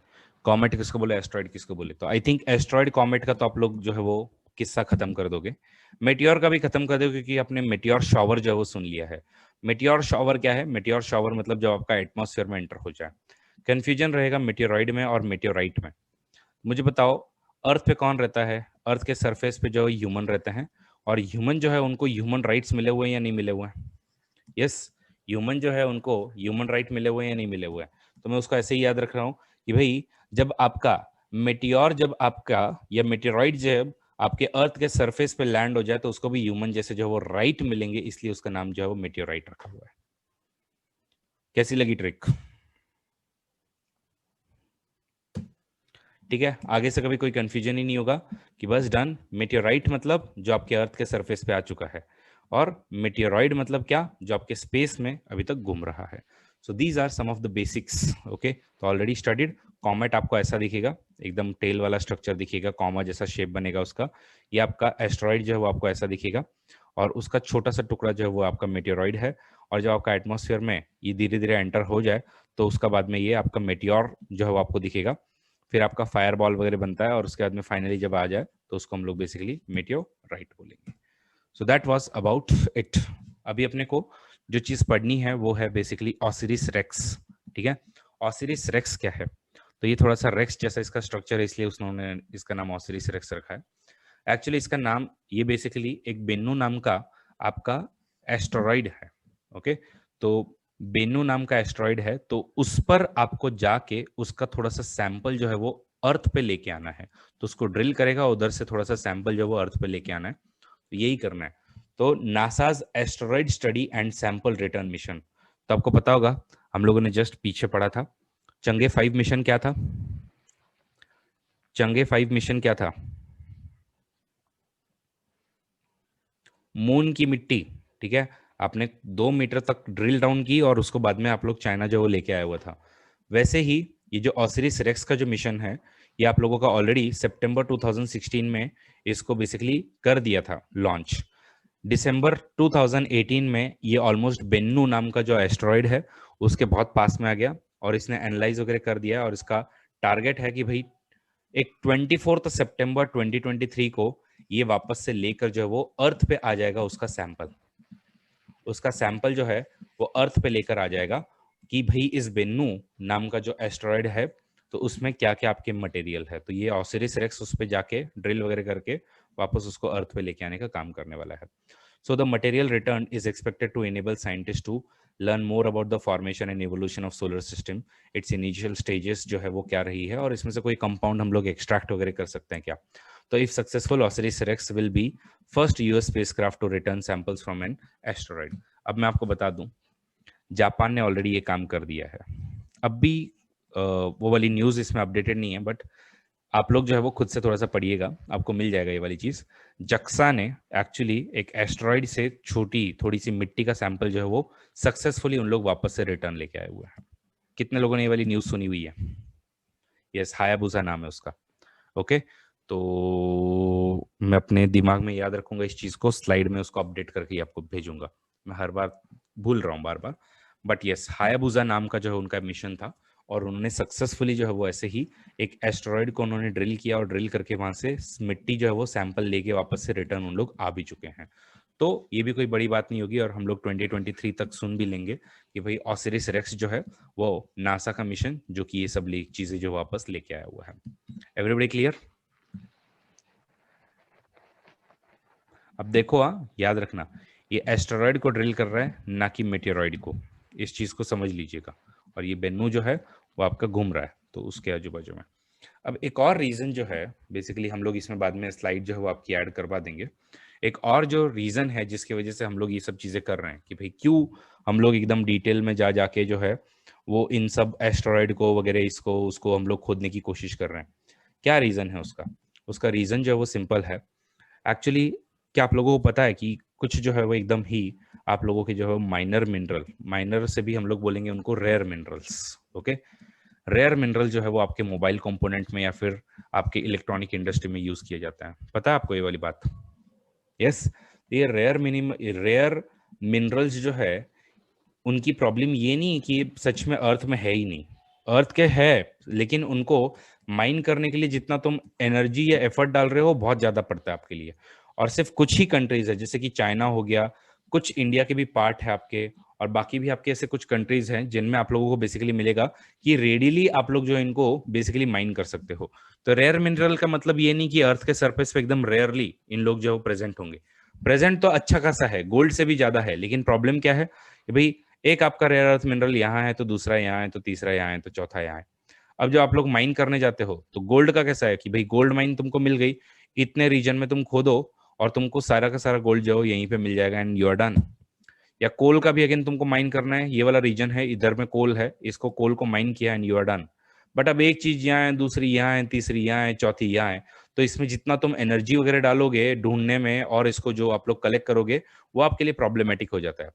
कॉमेट किसको बोले, एस्ट्रॉइड किसको बोले। तो आई थिंक एस्ट्रॉइड कॉमेट का तो आप लोग जो है वो किस्सा खत्म कर दोगे, मेटियोर का भी खत्म कर दोगे, क्योंकि आपने मेटियोर शॉवर जो है वो सुन लिया है। मेटियोर शॉवर क्या है? मेटियोर शॉवर मतलब जब आपका एटमॉस्फेयर में एंटर हो जाए। कंफ्यूजन रहेगा मेटियोरॉइड में और मेटियोराइट में। मुझे बताओ अर्थ पे कौन रहता है? अर्थ के सरफेस पे जो ह्यूमन रहते हैं, और ह्यूमन जो है उनको ह्यूमन राइट्स मिले हुए हैं या नहीं मिले हुए हैं? यस। ह्यूमन जो है उनको ह्यूमन राइट मिले हुए हैं या नहीं मिले हुए हैं? तो मैं उसको ऐसे ही याद रख रहा हूँ कि भाई जब आपका मेटियोर जब आपका या मेटेरॉइड जब आपके अर्थ के सरफेस पे लैंड हो जाए तो उसको भी ह्यूमन जैसे जो है वो राइट मिलेंगे, इसलिए उसका नाम जो है वो मेटेओराइट रखा हुआ है। कैसी लगी ट्रिक? ठीक है? आगे से कभी कोई कंफ्यूजन ही नहीं होगा कि बस डन। मेटेओराइट मतलब जो आपके अर्थ के सरफेस पे आ चुका है, और मेटेओरॉइड मतलब क्या? जो आपके स्पेस में अभी तक घूम रहा है। So these are some of the basics. Okay? तो ऑलरेडी स्टडीड। कॉमेट आपको ऐसा दिखेगा, एकदम टेल वाला स्ट्रक्चर दिखेगा, कॉमा जैसा शेप बनेगा उसका। ये आपका एस्ट्रॉइड जो है वो आपको ऐसा दिखेगा, और उसका छोटा सा टुकड़ा जो है वो आपका मेटेओरॉइड है। और जब आपका एटमॉस्फेयर में ये धीरे धीरे एंटर हो जाए तो उसका बाद में ये आपका मेटियोर जो है वो आपको दिखेगा, फिर आपका फायर बॉल वगैरह बनता है, और उसके बाद में फाइनली जब आ जाए तो उसको हम लोग बेसिकली मेटियोराइट बोलेंगे। So that was about it. अभी अपने को जो चीज पढ़नी है वो है बेसिकली ऑसिरिस रेक्स। ठीक है? ऑसिरिस रेक्स क्या है? तो ये थोड़ा सा रेक्स जैसा इसका स्ट्रक्चर है, इसलिए उसने इसका नाम ऑसिरिस रेक्स रखा है। एक्चुअली इसका नाम, ये बेसिकली एक बेन्नू नाम का आपका एस्टेरॉइड है। ओके, तो बेन्नू नाम का एस्टेरॉइड है, तो उस पर आपको जाके उसका थोड़ा सा सैंपल जो है वो अर्थ पे लेके आना है। तो उसको ड्रिल करेगा, उधर से थोड़ा सा सैंपल जो है वो अर्थ पे लेके आना है, तो यही करना है। तो NASA's asteroid study and sample return mission, तो आपको पता होगा, हम लोगों ने जस्ट पीछे पढ़ा था, चंगे 5 मिशन क्या था? चंगे 5 मिशन क्या था? मून की मिट्टी, ठीक है, आपने 2 मीटर तक ड्रिल डाउन की और उसको बाद में आप लोग चाइना जो वो लेके आया हुआ था। वैसे ही ये जो ऑसिरिस रेक्स का जो मिशन है, ये आप लोगों का ऑलरेडी सितंबर 2016 में इसको बेसिकली कर दिया था लॉन्च। दिसंबर 2018 में ये ऑलमोस्ट बेन्नू नाम का जो एस्टेरॉइड है उसके बहुत पास में आ गया और इसने एनालाइज वगैरह कर दिया, और इसका टारगेट है कि भाई एक 24 सितंबर 2023 को ये वापस से लेकर जो है वो अर्थ पे आ जाएगा, उसका सैंपल जो है वो अर्थ पे लेकर आ जाएगा कि भाई इस बेन्नू नाम का जो एस्टेरॉइड है तो उसमें क्या क्या आपके मटेरियल है। तो ये ऑसिरिस रेक्स उस पे जाके ड्रिल वगैरह करके वापस उसको अर्थ पे लेके आने का काम करने वाला है। So the material return is expected to enable scientists to learn more about the formation and evolution of solar system. Its initial stages जो है वो क्या रही है, और इसमें से कोई कंपाउंड हम लोग एक्सट्रैक्ट वगैरह कर सकते हैं क्या। तो if successful, OSIRIS-REx will be first US spacecraft to return samples from an asteroid. अब मैं आपको बता दूं, जापान ने ऑलरेडी ये काम कर दिया है। अब भी वो वाली न्यूज़ इसमें अपडेटेड नहीं है, बट आप लोग जो है वो खुद से थोड़ा सा पढ़िएगा, आपको मिल जाएगा ये वाली चीज़। जक्सा ने एक्चुअली एक एस्टेरॉइड से छोटी थोड़ी सी मिट्टी का सैंपल जो है वो सक्सेसफुली उन लोग वापस से रिटर्न लेके आए हुए हैं। कितने लोगों ने ये वाली न्यूज़ सुनी हुई है? यस, हायाबुसा नाम है उसका। ओके, तो मैं अपने दिमाग में याद रखूंगा इस चीज़ को, स्लाइड में उसको अपडेट करके ही आपको भेजूंगा। मैं हर बार भूल रहा हूँ बार बार, बट यस, हायाबुसा नाम का जो है उनका मिशन था, और उन्होंने सक्सेसफुली जो है वो ऐसे ही एक एस्टेरॉइड को उन्होंने ड्रिल किया, और ड्रिल करके वहां से मिट्टी जो है वो सैंपल लेके वापस से रिटर्न उन लोग आ भी चुके हैं। तो ये भी कोई बड़ी बात नहीं होगी, और हम लोग 2023 तक सुन भी लेंगे कि भाई ऑसिरिस रेक्स जो है वो नासा का मिशन जो कि ये सब चीजें जो वापस लेके आया हुआ है। Everybody clear? अब देखो, याद रखना, ये एस्टेरॉइड को ड्रिल कर रहा है, ना कि मेटेरॉइड को, इस चीज को समझ लीजिएगा। और ये बेन्नू जो है वो आपका घूम रहा है तो उसके आजू बाजू में। अब एक और रीजन जो है, बेसिकली हम लोग इसमें बाद में स्लाइड जो है वो आपकी ऐड करवा देंगे। एक और जो रीजन है जिसकी वजह से हम लोग ये सब चीजें कर रहे हैं कि भाई क्यों हम लोग एकदम डिटेल में जा जाके जो है वो इन सब एस्टेरॉइड को वगैरह इसको उसको हम लोग खोदने की कोशिश कर रहे हैं। क्या रीजन है उसका? उसका रीजन जो है वो सिंपल है। एक्चुअली क्या आप लोगों को पता है कि कुछ जो है वो एकदम ही आप लोगों के जो है माइनर मिनरल, माइनर से भी हम लोग बोलेंगे उनको rare minerals. Okay, rare mineral जो है वो आपके मोबाइल कंपोनेंट में या फिर आपके इलेक्ट्रॉनिक इंडस्ट्री में यूज किया जाता है। पता है आपको ये वाली बात? यस, ये रेयर मिनरल्स जो है उनकी प्रॉब्लम ये नहीं है कि सच में अर्थ में है ही नहीं, अर्थ के है, लेकिन उनको माइन करने के लिए जितना तुम एनर्जी या एफर्ट डाल रहे हो बहुत ज्यादा पड़ता है आपके लिए। और सिर्फ कुछ ही कंट्रीज है, जैसे कि चाइना हो गया, कुछ इंडिया के भी पार्ट है आपके, और बाकी भी आपके ऐसे कुछ कंट्रीज हैं जिनमें आप लोगों को बेसिकली मिलेगा कि रेडिली आप लोग जो है इनको बेसिकली माइन कर सकते हो। तो रेयर मिनरल का मतलब ये नहीं कि अर्थ के सरफेस पे एकदम रेयरली इन लोग जो है प्रेजेंट होंगे। प्रेजेंट तो अच्छा खासा है, गोल्ड से भी ज्यादा है, लेकिन प्रॉब्लम क्या है कि भाई एक आपका रेयर अर्थ मिनरल यहाँ है तो दूसरा यहाँ है तो तीसरा यहाँ है तो चौथा यहाँ है। अब जब आप लोग माइन करने जाते हो तो गोल्ड का कैसा है कि भाई गोल्ड माइन तुमको मिल गई, इतने रीजन में तुम खोदो और तुमको सारा का सारा गोल्ड जो यहीं पे मिल जाएगा एंड यू आर डन। या कोल का भी अगेन तुमको माइन करना है, ये वाला रीजन है, इधर में कोल है, इसको कोल को माइन किया and you are done. But अब एक चीज यहाँ है, दूसरी यहाँ है, तीसरी यहाँ है, चौथी यहाँ है, तो इसमें जितना तुम एनर्जी वगैरह डालोगे ढूंढने में और इसको जो आप लोग कलेक्ट करोगे वो आपके लिए प्रॉब्लमेटिक हो जाता है।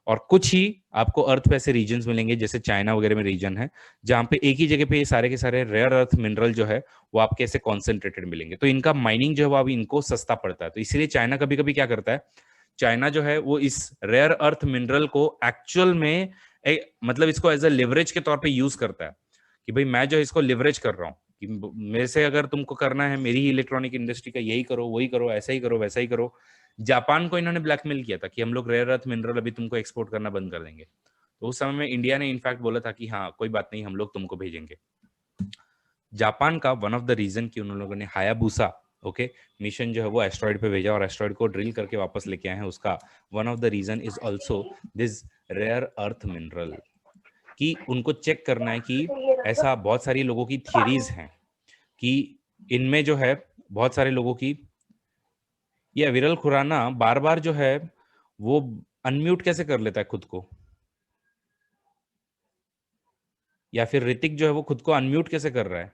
और कुछ ही आपको अर्थ पे ऐसे रीजन्स मिलेंगे जैसे चाइना वगैरह में रीजन है जहां पे एक ही जगह पे ये सारे के सारे रेयर अर्थ मिनरल जो है वो आपके ऐसे कॉन्सेंट्रेटेड मिलेंगे, तो इनका माइनिंग जो है वो अब इनको सस्ता पड़ता है। तो इसीलिए चाइना कभी कभी क्या करता है, चाइना जो है वो इस रेयर अर्थ मिनरल को एक्चुअल में मतलब इसको एज अ लिवरेज के तौर पे यूज करता है कि भाई मैं जो इसको लिवरेज कर रहा हूँ कि मेरे से अगर तुमको करना है मेरी ही इलेक्ट्रॉनिक इंडस्ट्री का, यही करो वही करो ऐसा ही करो वैसा ही करो। जापान को इन्होंने ब्लैकमेल किया था कि हम लोग रेयर अर्थ मिनरल अभी तुमको एक्सपोर्ट करना बंद कर देंगे, तो उस समय में इंडिया ने इनफैक्ट बोला था कि हाँ कोई बात नहीं हम लोग तुमको भेजेंगे। जापान का वन ऑफ द रीजन कि उन लोगों ने हायाबुसा ओके मिशन जो है वो एस्ट्रॉइड पे भेजा और एस्ट्रॉइड को ड्रिल करके वापस लेके आए हैं। उसका one of the reason is also this rare earth mineral, कि उनको चेक करना है कि ऐसा बहुत सारी लोगों की थियरीज हैं कि इनमें जो है बहुत सारे लोगों की, ये विरल खुराना बार बार जो है वो अनम्यूट कैसे कर लेता है खुद को, या फिर ऋतिक जो है वो खुद को अनम्यूट कैसे कर रहा है?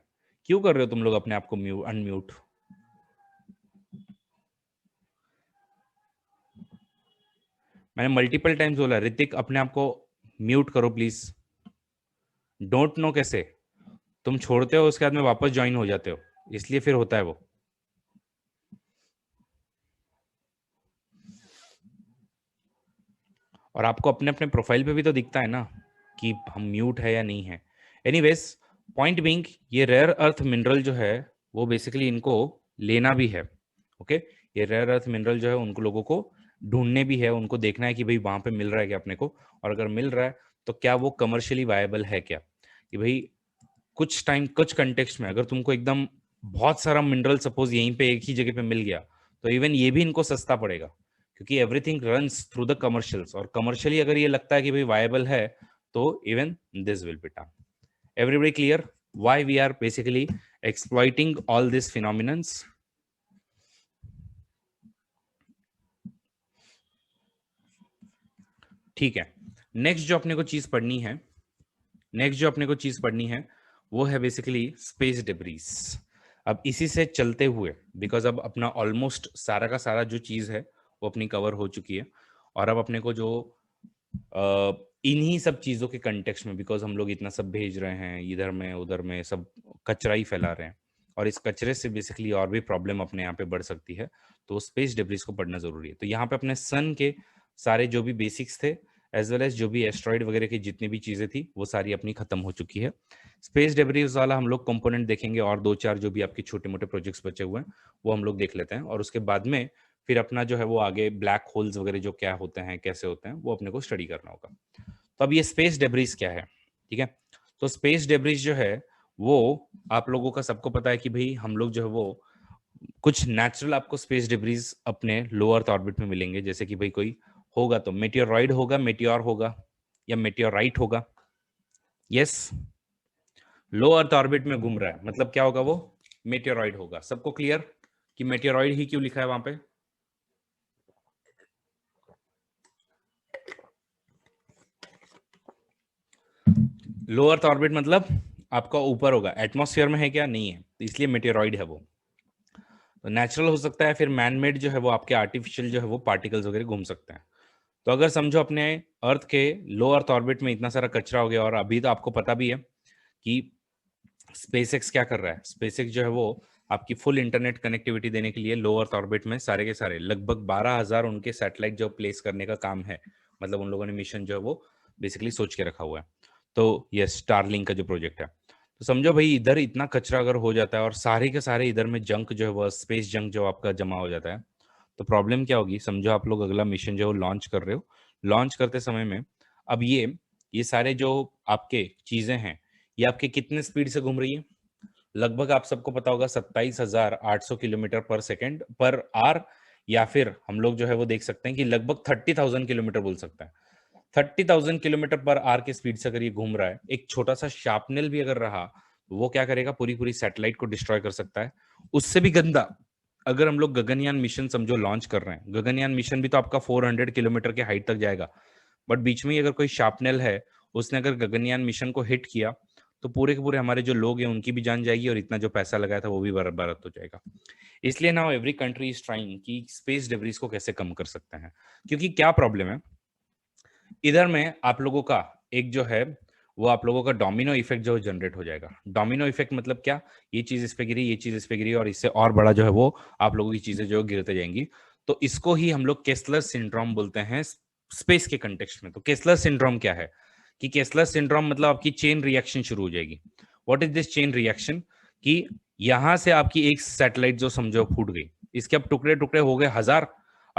क्यों कर रहे हो तुम लोग अपने आप को अनम्यूट? मैंने मल्टीपल टाइम्स बोला ऋतिक अपने आप को म्यूट करो प्लीज। डोंट नो कैसे तुम छोड़ते हो उसके बाद में वापस ज्वाइन हो जाते हो, इसलिए फिर होता है वो। और आपको अपने अपने प्रोफाइल पे भी तो दिखता है ना कि हम म्यूट है या नहीं है। एनीवेज पॉइंट बीइंग, ये रेयर अर्थ मिनरल जो है वो बेसिकली इनको लेना भी है। ओके ये रेयर अर्थ मिनरल जो है उनको लोगों को ढूंढने भी है, उनको देखना है कि भाई वहां पे मिल रहा है क्या अपने को, और अगर मिल रहा है तो क्या वो कमर्शियली वायबल है क्या, कि भाई कुछ टाइम कुछ कंटेक्स्ट में अगर तुमको एकदम बहुत सारा मिनरल सपोज यहीं पे एक ही जगह पे मिल गया तो इवन ये भी इनको सस्ता पड़ेगा, क्योंकि everything runs through the commercials, और कमर्शियली अगर ये लगता है कि भाई वायबल है तो even this will be done. Everybody clear why we are basically exploiting all this phenomenons? ठीक है, नेक्स्ट जो अपने को चीज पढ़नी है, नेक्स्ट जो अपने को चीज पढ़नी है वो है बेसिकली स्पेस डिब्रीज। अब इसी से चलते हुए, बिकॉज अब अपना ऑलमोस्ट सारा का सारा जो चीज है वो अपनी कवर हो चुकी है, और अब अपने को जो इन्हीं सब चीजों के कंटेक्स्ट में, बिकॉज हम लोग इतना सब भेज रहे हैं इधर में उधर में, सब कचरा ही फैला रहे हैं, और इस कचरे से बेसिकली और भी प्रॉब्लम अपने यहाँ पे बढ़ सकती है, तो स्पेस डिब्रीज को पढ़ना जरूरी है। तो यहाँ पे अपने सन के सारे जो भी बेसिक्स थे एज वेल एज जो भी एस्ट्रॉइड वगैरह की जितनी भी चीजें थी वो सारी अपनी खत्म हो चुकी है। स्पेस डेब्रीज वाला हम लोग कंपोनेंट देखेंगे, और दो चार जो भी आपके छोटे मोटे प्रोजेक्ट्स बचे हुए हैं वो हम लोग देख लेते हैं, और उसके बाद में फिर अपना जो है वो आगे ब्लैक होल्स वगैरह जो क्या होते हैं कैसे होते हैं वो अपने को स्टडी करना होगा। तो अब ये स्पेस डेब्रीज क्या है, ठीक है? तो स्पेस डेब्रीज जो है वो आप लोगों का सबको पता है कि भाई हम लोग जो है वो कुछ नेचुरल आपको स्पेस डिब्रीज अपने लो अर्थ ऑर्बिट में मिलेंगे, जैसे कि भाई कोई होगा तो मेटियोरॉइड होगा, मेटियोर होगा या मेटियोराइट होगा। यस, लो अर्थ ऑर्बिट में घूम रहा है मतलब क्या होगा वो? मेटियोरॉइड होगा। सबको क्लियर कि मेटियोरॉइड ही क्यों लिखा है वहां पे? लो अर्थ ऑर्बिट मतलब आपका ऊपर होगा, एटमॉस्फेयर में है क्या? नहीं है, तो इसलिए मेटियोरॉइड है वो। तो नेचुरल हो सकता है, फिर मैन मेड जो है वो आपके आर्टिफिशियल जो है वो पार्टिकल्स वगैरह घूम सकते हैं। तो अगर समझो अपने अर्थ के लो अर्थ ऑर्बिट में इतना सारा कचरा हो गया, और अभी तो आपको पता भी है कि स्पेसएक्स क्या कर रहा है। स्पेसएक्स जो है वो आपकी फुल इंटरनेट कनेक्टिविटी देने के लिए लो अर्थ ऑर्बिट में सारे के सारे लगभग 12,000 उनके सैटेलाइट जो प्लेस करने का काम है, मतलब उन लोगों ने मिशन जो है वो बेसिकली सोच के रखा हुआ है। तो ये स्टारलिंक का जो प्रोजेक्ट है, तो समझो भाई इधर इतना कचरा अगर हो जाता है और सारे के सारे इधर में जंक जो है वो स्पेस जंक जो आपका जमा हो जाता है, तो प्रॉब्लम क्या होगी? समझो आप लोग अगला मिशन जो लॉन्च कर रहे हो, लॉन्च करते समय में अब ये सारे जो आपके चीजें हैं ये आपके कितने स्पीड से घूम रही है? लगभग आप सबको पता होगा 27,800 किलोमीटर पर सेकेंड पर आर, या फिर हम लोग जो है वो देख सकते हैं कि लगभग 30,000 किलोमीटर बोल सकता है। 30,000 किलोमीटर पर आर के स्पीड से अगर ये घूम रहा है, एक छोटा सा शार्पनेल भी अगर रहा तो वो क्या करेगा? पूरी पूरी सैटेलाइट को डिस्ट्रॉय कर सकता है। उससे भी गंदा अगर हम लोग गगनयान मिशन समझो लॉन्च कर रहे हैं, गगनयान मिशन भी तो आपका 400 किलोमीटर के हाइट तक जाएगा, बट बीच में ही अगर कोई शार्पनेल है उसने अगर गगनयान मिशन को हिट किया तो पूरे के पूरे हमारे जो लोग हैं उनकी भी जान जाएगी, और इतना जो पैसा लगाया था वो भी बर्बाद हो जाएगा। इसलिए now every country is trying कि स्पेस डिब्रीज को कैसे कम कर सकते हैं, क्योंकि क्या प्रॉब्लम है इधर में आप लोगों का एक जो है वो आप लोगों का डोमिनो इफेक्ट जो जनरेट हो जाएगा। डोमिनो इफेक्ट मतलब क्या? ये चीज इस पे गिरी, ये चीज इस पे गिरी, और इससे और बड़ा जो है वो आप लोगों की चीजें जो गिरते जाएंगी। तो इसको ही हम लोग केस्लर सिंड्रोम बोलते हैं स्पेस के कंटेक्स्ट में। तो केस्लर सिंड्रोम क्या है? कि केस्लर सिंड्रोम मतलब आपकी चेन रिएक्शन शुरू हो जाएगी। What is this chain reaction? कि यहां से आपकी एक सैटेलाइट जो समझो फूट गई, इसके अब टुकड़े टुकड़े हो गए हजार,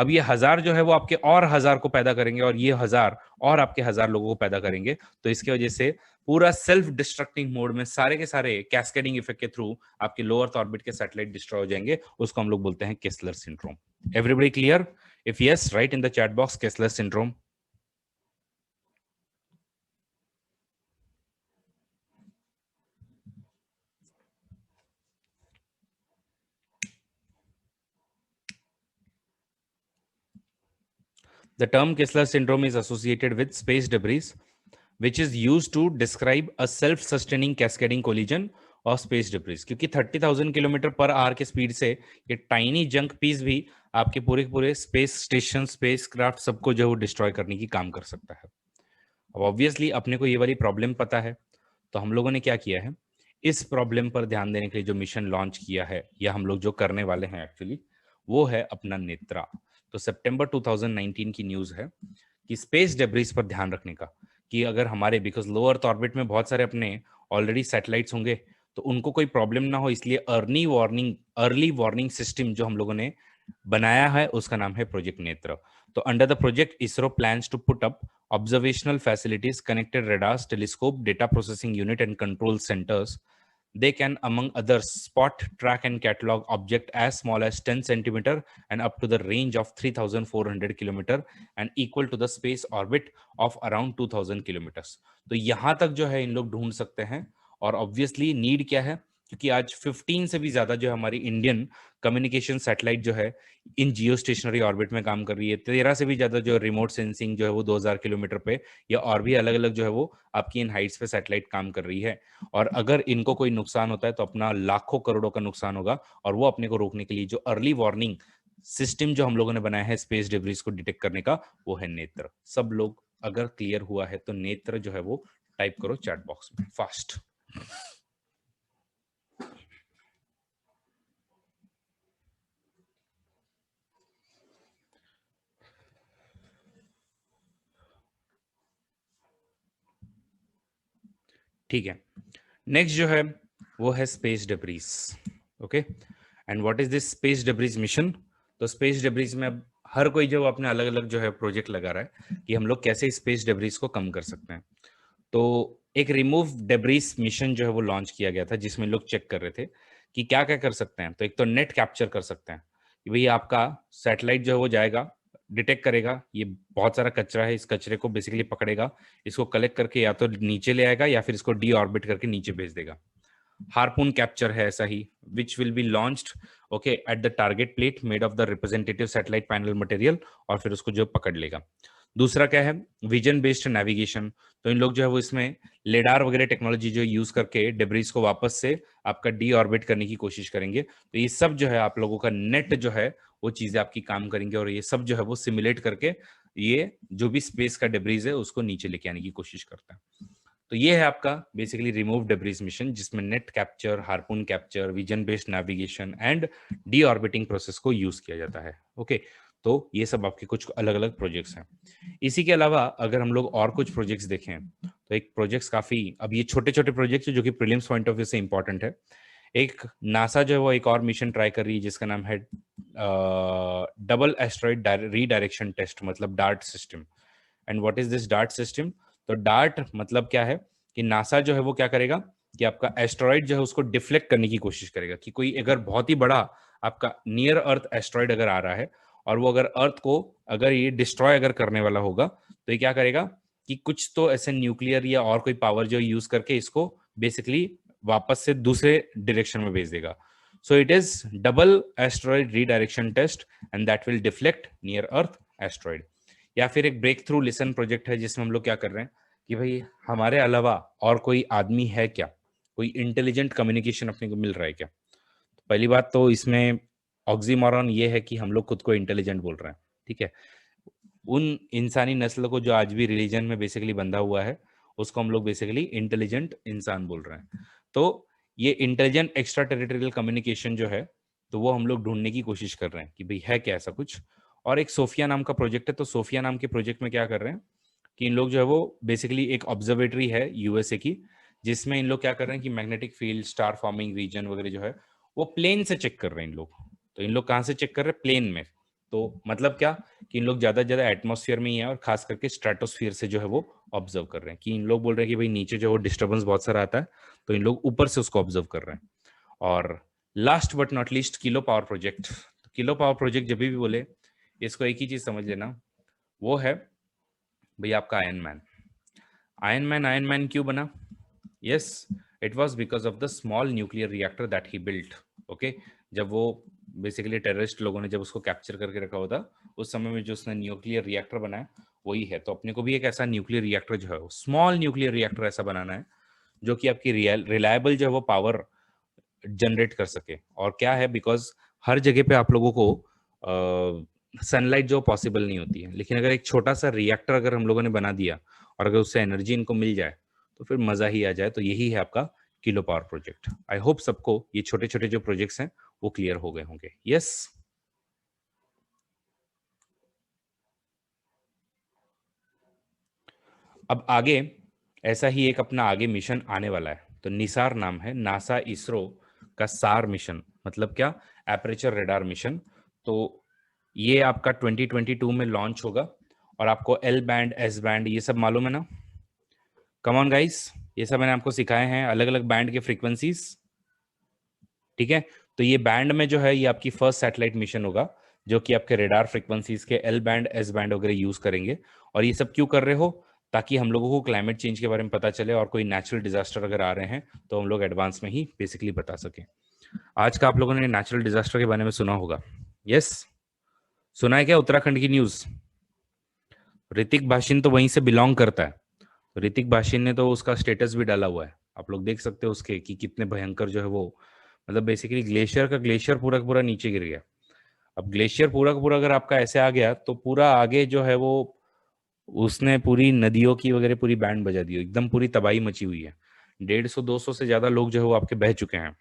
अब ये 1000 जो है वो आपके और 1000 को पैदा करेंगे और ये 1000 और आपके 1000 लोगों को पैदा करेंगे। तो इसकी वजह से पूरा सेल्फ डिस्ट्रक्टिंग मोड में सारे के सारे कैस्केडिंग इफेक्ट के थ्रू आपके लो अर्थ ऑर्बिट के सैटेलाइट डिस्ट्रॉय हो जाएंगे। उसको हम लोग बोलते हैं Kessler syndrome. Everybody clear? If yes, right in the chat box Kessler syndrome. The term Kessler syndrome is associated with space debris, which is used to describe a self-sustaining cascading collision of space debris. क्योंकि 30,000 kilometre per hour के speed से ये tiny junk piece भी आपके पूरे पूरे space station, space craft सबको जो है वो डिस्ट्रॉय करने की काम कर सकता है। अब ऑब्वियसली अपने को ये वाली प्रॉब्लम पता है, तो हम लोगों ने क्या किया है, इस प्रॉब्लम पर ध्यान देने के लिए जो मिशन लॉन्च किया है या हम लोग जो करने वाले हैं एक्चुअली, वो है अपना नेत्रा। तो सितंबर 2019 की न्यूज़ है कि स्पेस डेब्रिस पर ध्यान रखने का, कि अगर हमारे बिकॉज लो अर्थ ऑर्बिट में बहुत सारे अपने ऑलरेडी सैटेलाइट्स होंगे, तो उनको कोई प्रॉब्लम ना हो, इसलिए अर्ली वार्निंग सिस्टम जो हम लोगों ने बनाया है उसका नाम है प्रोजेक्ट नेत्र। तो under the project ISRO plans to put up observational facilities, connected radars, telescope, data processing unit, and control centers. They can, among others, spot, track, and catalog object as small as 10 centimeter and up to the range of 3,400 kilometer and equal to the space orbit of around 2,000 kilometers. तो यहाँ तक जो है इन लोग ढूंढ सकते हैं। और ऑब्वियसली नीड क्या है, क्योंकि आज 15 से भी ज्यादा जो हमारी इंडियन कम्युनिकेशन सैटेलाइट जो है इन जियो स्टेशनरी ऑर्बिट में काम कर रही है। 13 से भी ज्यादा जो रिमोट सेंसिंग जो है वो 2000 किलोमीटर पे या और भी अलग अलग जो है वो आपकी इन हाइट्स पे सैटेलाइट काम कर रही है। और अगर इनको कोई नुकसान होता है तो अपना लाखों करोड़ों का नुकसान होगा। और वो अपने को रोकने के लिए जो अर्ली वार्निंग सिस्टम जो हम लोगों ने बनाया है स्पेस डेब्रिस को डिटेक्ट करने का, वो है नेत्र। सब लोग अगर क्लियर हुआ है तो नेत्र जो है वो टाइप करो चैट बॉक्स में फास्ट। ठीक है, नेक्स्ट जो है वो है space debris. Okay, and what is this space debris mission? तो स्पेस डेब्रिस में अब हर कोई जो अपने अलग अलग जो है प्रोजेक्ट लगा रहा है कि हम लोग कैसे स्पेस डेब्रिस को कम कर सकते हैं। तो एक रिमूव डेब्रिस मिशन जो है वो लॉन्च किया गया था, जिसमें लोग चेक कर रहे थे कि क्या क्या कर सकते हैं। तो एक तो नेट कैप्चर कर सकते हैं कि भाई आपका सैटेलाइट जो है वो जाएगा, डिटेक्ट करेगा ये बहुत सारा कचरा है, इस कचरे को बेसिकली पकड़ेगा, इसको कलेक्ट करके या तो नीचे ले आएगा या फिर इसको डी ऑर्बिट करके नीचे भेज देगा। हार्पून कैप्चर है ऐसा ही, which will be launched okay at the target plate made of the representative satellite panel material, और फिर उसको जो पकड़ लेगा। दूसरा क्या है, विजन बेस्ड नेविगेशन। तो इन लोग जो है वो इसमें लेडार वगैरह टेक्नोलॉजी जो यूज करके डेब्रिस को वापस से आपका डी ऑर्बिट करने की कोशिश करेंगे। तो ये सब जो है आप लोगों का नेट जो है वो चीजें आपकी काम करेंगे, और ये सब जो है वो सिमुलेट करके ये जो भी स्पेस का डेब्रिस है उसको नीचे लेके आने की कोशिश करता है। तो ये है आपका बेसिकली रिमूव डेब्रिस मिशन, जिसमें net capture, harpoon capture, vision based navigation and D orbiting process को यूज किया जाता है। ओके, तो ये सब आपके कुछ अलग अलग प्रोजेक्ट्स हैं। इसी के अलावा अगर हम लोग और कुछ प्रोजेक्ट्स देखें तो एक प्रोजेक्ट्स काफी, अब ये छोटे छोटे प्रोजेक्ट्स जो कि प्रीलिम्स पॉइंट ऑफ व्यू से इंपॉर्टेंट है। एक नासा जो है वो एक और मिशन ट्राई कर रही है जिसका नाम है डबल एस्ट्रॉइड रीडायरेक्शन टेस्ट, मतलब dart system. And what is this dart system? तो डार्ट मतलब क्या है कि नासा जो है वो क्या करेगा कि आपका एस्ट्रॉइड जो है उसको डिफ्लेक्ट करने की कोशिश करेगा, कि कोई अगर बहुत ही बड़ा आपका नियर अर्थ एस्ट्रॉइड अगर आ रहा है और वो अगर अर्थ को अगर ये डिस्ट्रॉय अगर करने वाला होगा, तो ये क्या करेगा कि कुछ तो ऐसे न्यूक्लियर या और कोई पावर जो यूज करके इसको बेसिकली वापस से दूसरे डायरेक्शन में भेज देगा। So it is double asteroid redirection test and that will deflect near earth asteroid. या फिर एक ब्रेक थ्रू लिसन प्रोजेक्ट है जिसमें हम लोग क्या कर रहे हैं कि भाई हमारे अलावा और कोई आदमी है क्या, कोई इंटेलिजेंट कम्युनिकेशन अपने को मिल रहा है क्या। तो पहली बात तो इसमें ऑक्सीमोरॉन ये है कि हम लोग खुद को इंटेलिजेंट बोल रहे हैं, ठीक है। उन इंसानी नस्ल को जो आज भी रिलीजन में बेसिकली बंधा हुआ है उसको हम लोग बेसिकली इंटेलिजेंट इंसान बोल रहे हैं। तो ये इंटेलिजेंट एक्स्ट्रा टेरिटोरियल कम्युनिकेशन जो है, तो वो हम लोग ढूंढने की कोशिश कर रहे हैं कि भाई है क्या ऐसा कुछ। और एक सोफिया नाम का प्रोजेक्ट है, तो सोफिया नाम के प्रोजेक्ट में क्या कर रहे हैं कि इन लोग जो है वो बेसिकली एक ऑब्जर्वेटरी है यूएसए की, जिसमें इन लोग क्या कर रहे हैं कि magnetic field, star forming region वगैरह जो है वो प्लेन से चेक कर रहे हैं इन लोग। तो इन लोग कहाँ से चेक कर रहे हैं? प्लेन में। तो मतलब क्या कि इन लोग ज्यादा से ज्यादा एटमॉस्फेयर में ही है और खास करके स्ट्रेटोस्फीयर से जो है वो ऑब्जर्व कर रहे हैं। कि इन लोग बोल रहे हैं कि भाई नीचे जो है डिस्टर्बेंस बहुत सारा आता है, तो इन लोग ऊपर से उसको ऑब्जर्व कर रहे हैं। और last but not least, kilo power project. Kilo power project जब भी बोले, इसको एक ही चीज समझ लेना, वो है भाई आपका आयरन मैन। आयरन मैन क्यों बना? Yes, it was because of the small nuclear reactor that he built. Okay, जब वो बेसिकली टेररिस्ट लोगों ने जब उसको कैप्चर करके रखा हुआ था, उस समय में जो उसने न्यूक्लियर रिएक्टर बनाया वही है। तो अपने को भी एक ऐसा न्यूक्लियर रिएक्टर जो है, स्मॉल न्यूक्लियर रिएक्टर ऐसा बनाना है जो कि आपकी रिलायबल जो है वो पावर जनरेट कर सके। और क्या है, बिकॉज हर जगह पे आप लोगों को सनलाइट जो पॉसिबल नहीं होती है, लेकिन अगर एक छोटा सा रिएक्टर अगर हम लोगों ने बना दिया और अगर उससे एनर्जी इनको मिल जाए तो फिर मजा ही आ जाए। तो यही है आपका kilo power project. I hope सबको ये छोटे छोटे जो प्रोजेक्ट्स हैं वो क्लियर हो गए होंगे। यस, अब आगे ऐसा ही एक अपना आगे मिशन आने वाला है। तो निसार नाम है, नासा इसरो का सार मिशन। मतलब क्या? Aperture radar mission. तो ये आपका 2022 में लॉन्च होगा। और आपको एल बैंड, एस बैंड, ये सब मालूम है ना? कम ऑन गाइस, ये सब मैंने आपको सिखाए हैं, अलग अलग बैंड के फ्रीक्वेंसीज। ठीक है, तो ये बैंड में जो है ये आपकी फर्स्ट सैटेलाइट मिशन होगा जो कि आपके रेडार फ्रीक्वेंसीज के एल बैंड, एस बैंड वगैरह यूज करेंगे। और ये सब क्यों कर रहे हो? ताकि हम लोगों को क्लाइमेट चेंज के बारे में पता चले और कोई नेचुरल डिजास्टर अगर आ रहे हैं तो हम लोग एडवांस में ही बेसिकली बता सकें। आज का आप लोगों ने नेचुरल डिजास्टर के बारे में सुना होगा। यस, सुना है क्या उत्तराखंड की न्यूज? ऋतिक भाषिन तो वहीं से बिलोंग करता है। तो ऋतिक भाषिन ने तो उसका स्टेटस भी डाला हुआ है, आप लोग देख सकते हो उसके कि कितने भयंकर जो है वो, मतलब बेसिकली ग्लेशियर का ग्लेशियर पूरा का पूरा नीचे गिर गया। अब ग्लेशियर पूरा का पूरा अगर आपका ऐसे आ गया तो पूरा आगे जो है वो, उसने पूरी नदियों की वगैरह पूरी बैंड बजा दी, एकदम पूरी तबाही मची हुई है। 150-200 से ज्यादा लोग जो है वो आपके बह चुके हैं।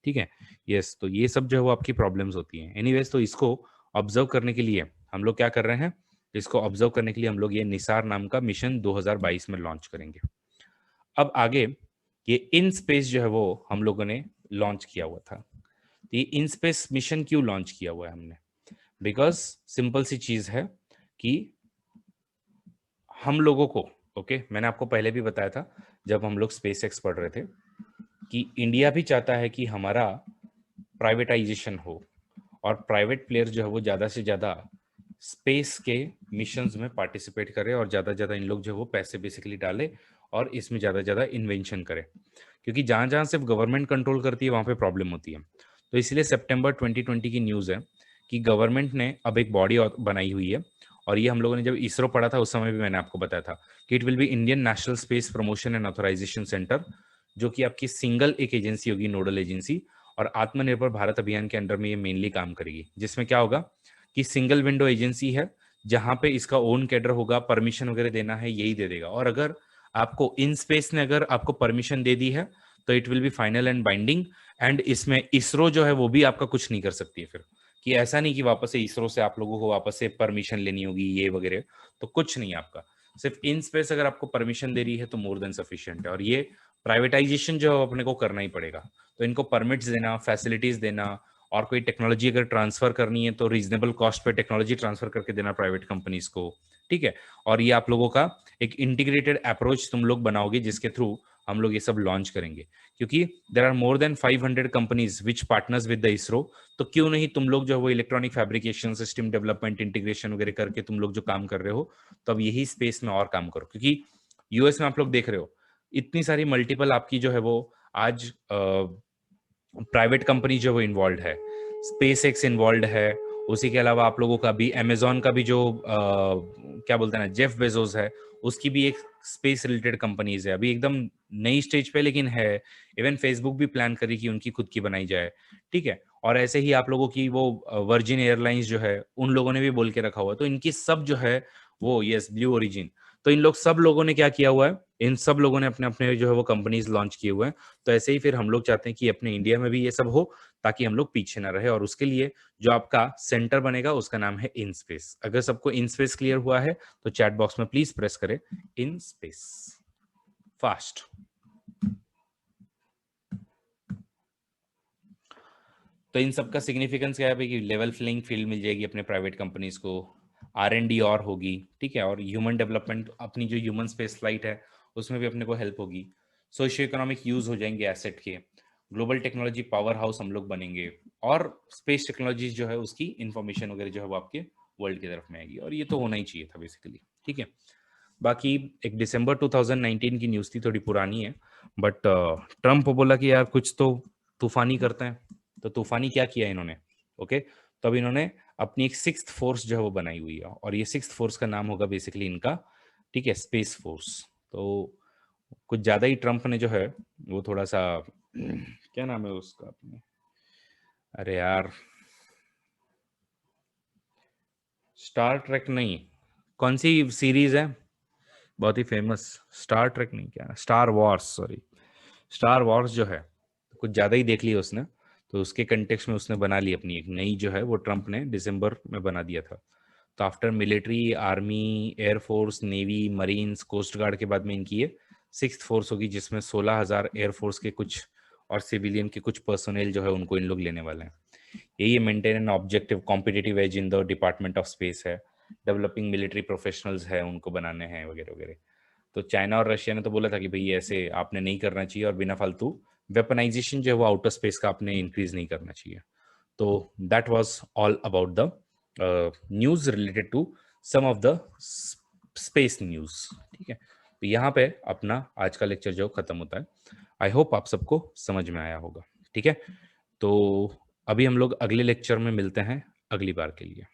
ठीक है, यस, तो ये सब जो है वो आपकी प्रॉब्लम्स होती हैं। एनीवेज, तो इसको ऑब्जर्व करने के लिए हम लोग क्या कर रहे हैं, इसको ऑब्जर्व करने के लिए हम लोग ये निसार नाम का मिशन 2022 में लॉन्च करेंगे। अब आगे ये इन स्पेस जो है वो हम लोगों ने लॉन्च किया हुआ था। तो ये इन स्पेस मिशन क्यों लॉन्च किया हुआ है हमने? बिकॉज सिंपल सी चीज है कि हम लोगों को, ओके, मैंने आपको पहले भी बताया था जब हम लोग स्पेस एक्स पढ़ रहे थे कि इंडिया भी चाहता है कि हमारा प्राइवेटाइजेशन हो और प्राइवेट प्लेयर जो है वो ज़्यादा से ज़्यादा स्पेस के मिशंस में पार्टिसिपेट करे और ज़्यादा से ज़्यादा इन लोग जो है वो पैसे बेसिकली डाले और इसमें ज़्यादा से ज़्यादा इन्वेंशन करे। क्योंकि जहाँ जहाँ सिर्फ गवर्नमेंट कंट्रोल करती है वहाँ पे प्रॉब्लम होती है। तो इसलिए सितंबर 2020 की न्यूज़ है कि गवर्नमेंट ने अब एक बॉडी बनाई हुई है। और ये हम लोगों ने जब इसरो पढ़ा था उस समय भी मैंने आपको बताया था कि it will be Indian national space promotion and authorization centre, जो कि आपकी सिंगल एक एजेंसी होगी, नोडल एजेंसी। और आत्मनिर्भर भारत अभियान के अंडर में ये मेनली काम करेगी, जिसमें क्या होगा कि सिंगल विंडो एजेंसी है जहां पे इसका ओन कैडर होगा, परमिशन वगैरह देना है यही दे देगा। और अगर आपको इन स्पेस ने अगर आपको परमिशन दे दी है तो it will B final and binding. And इसमें इसरो जो है वो भी आपका कुछ नहीं कर सकती है फिर। कि ऐसा नहीं कि वापस से इसरो से आप लोगों को वापस से परमिशन लेनी होगी ये वगैरह, तो कुछ नहीं आपका। सिर्फ इन स्पेस अगर आपको परमिशन दे रही है तो मोर देन सफिशिएंट है। और ये प्राइवेटाइजेशन जो है अपने को करना ही पड़ेगा। तो इनको परमिट्स देना, फैसिलिटीज देना और कोई टेक्नोलॉजी अगर ट्रांसफर करनी है तो रीजनेबल कॉस्ट पे टेक्नोलॉजी ट्रांसफर करके देना प्राइवेट कंपनीज को। ठीक है, और ये आप लोगों का एक इंटीग्रेटेड अप्रोच तुम लोग बनाओगे जिसके थ्रू हम लोग ये सब लॉन्च करेंगे। क्योंकि there are more than 500 companies which partners with the ISRO. तो क्यों नहीं तुम लोग जो है वो electronic fabrication, system development, integration वगैरह करके तुम लोग जो काम कर रहे हो तो अब यही स्पेस में और काम करो। क्योंकि यूएस में आप लोग देख रहे हो इतनी सारी मल्टीपल आपकी जो है वो आज प्राइवेट कंपनी जो वो इन्वॉल्व है, स्पेस एक्स इन्वॉल्व है। उसी के अलावा आप लोगों का भी अमेजोन का भी जो क्या बोलते हैं ना, जेफ बेजोस है, उसकी भी एक स्पेस रिलेटेड कंपनीज है, अभी एकदम नई स्टेज पे लेकिन है। इवन फेसबुक भी प्लान करी कि उनकी खुद की बनाई जाए। ठीक है, और ऐसे ही आप लोगों की वो वर्जिन एयरलाइंस जो है उन लोगों ने भी बोल के रखा हुआ है। तो इनकी सब जो है वो, यस, ब्लू ओरिजिन। तो इन लोग सब लोगों ने क्या किया हुआ है, इन सब लोगों ने अपने अपने जो है वो कंपनीज लॉन्च किए हुए हैं। तो ऐसे ही फिर हम लोग चाहते हैं कि अपने इंडिया में भी ये सब हो ताकि हम लोग पीछे ना रहे। और उसके लिए जो आपका सेंटर बनेगा उसका नाम है इन स्पेस। अगर सबको इन स्पेस क्लियर हुआ है तो चैट बॉक्स में प्लीज प्रेस करें इन स्पेस फास्ट। तो इन सब का सिग्निफिकेंस क्या है कि लेवल प्लेइंग फील्ड मिल जाएगी अपने प्राइवेट कंपनीज को, R&D और होगी, ठीक है, और ह्यूमन डेवलपमेंट, अपनी जो ह्यूमन स्पेस फ्लाइट है उसमें भी अपने को हेल्प होगी, सोशियो इकोनॉमिक यूज हो जाएंगे एसेट के, ग्लोबल टेक्नोलॉजी पावर हाउस हम लोग बनेंगे, और स्पेस टेक्नोलॉजीज जो है उसकी इंफॉर्मेशन वगैरह जो है वो आपके वर्ल्ड की तरफ में आएगी, और ये तो होना ही चाहिए था बेसिकली, ठीक है। बाकी एक दिसंबर 2019 की न्यूज़ थी, थोड़ी पुरानी है, बट ट्रम्प बोला कि यार कुछ तो तूफानी करते हैं, तो तूफानी क्या किया इन्होंने, ओके, तो अब इन्होंने अपनी एक सिक्स्थ फोर्स जो है वो बनाई हुई है, और ये सिक्स्थ फोर्स का नाम होगा बेसिकली इनका, ठीक है, स्पेस फोर्स। तो कुछ ज़्यादा ही ट्रम्प ने जो है वो थोड़ा सा क्या नाम है उसका अपने, अरे यार, स्टार ट्रेक नहीं, कौन सी सीरीज है बहुत ही फेमस, स्टार ट्रेक नहीं, क्या star Wars, sorry, star Wars जो है कुछ ज़्यादा ही देख लिया उसने, तो उसके कंटेक्स्ट में उसने बना ली अपनी एक नई जो है वो, ट्रम्प ने दिसंबर में बना दिया था। तो after military, army, air force, navy, marines, coast guard के बाद में इनकी ये सिक्स्थ फोर्स होगी, जिसमें 16,000 एयरफोर्स के कुछ और सिविलियन के कुछ पर्सोनेल जो है उनको इन लोग लेने वाले हैं। यही maintain an objective competitive edge in the department of space है, डेवलपिंग मिलिट्री प्रोफेशनल्स है उनको बनाने हैं वगैरह वगैरह। तो चाइना और रशिया ने तो बोला था कि भाई ऐसे आपने नहीं करना चाहिए, और बिना फालतू वेपनाइजेशन जो है वो आउटर स्पेस का आपने इंक्रीज नहीं करना चाहिए। तो that was all about the news related to some of the space news, ठीक है। तो यहाँ पे अपना आज का लेक्चर जो खत्म होता है। आई होप आप सबको समझ में आया होगा, ठीक है। तो अभी हम लोग अगले लेक्चर में मिलते हैं अगली बार के लिए।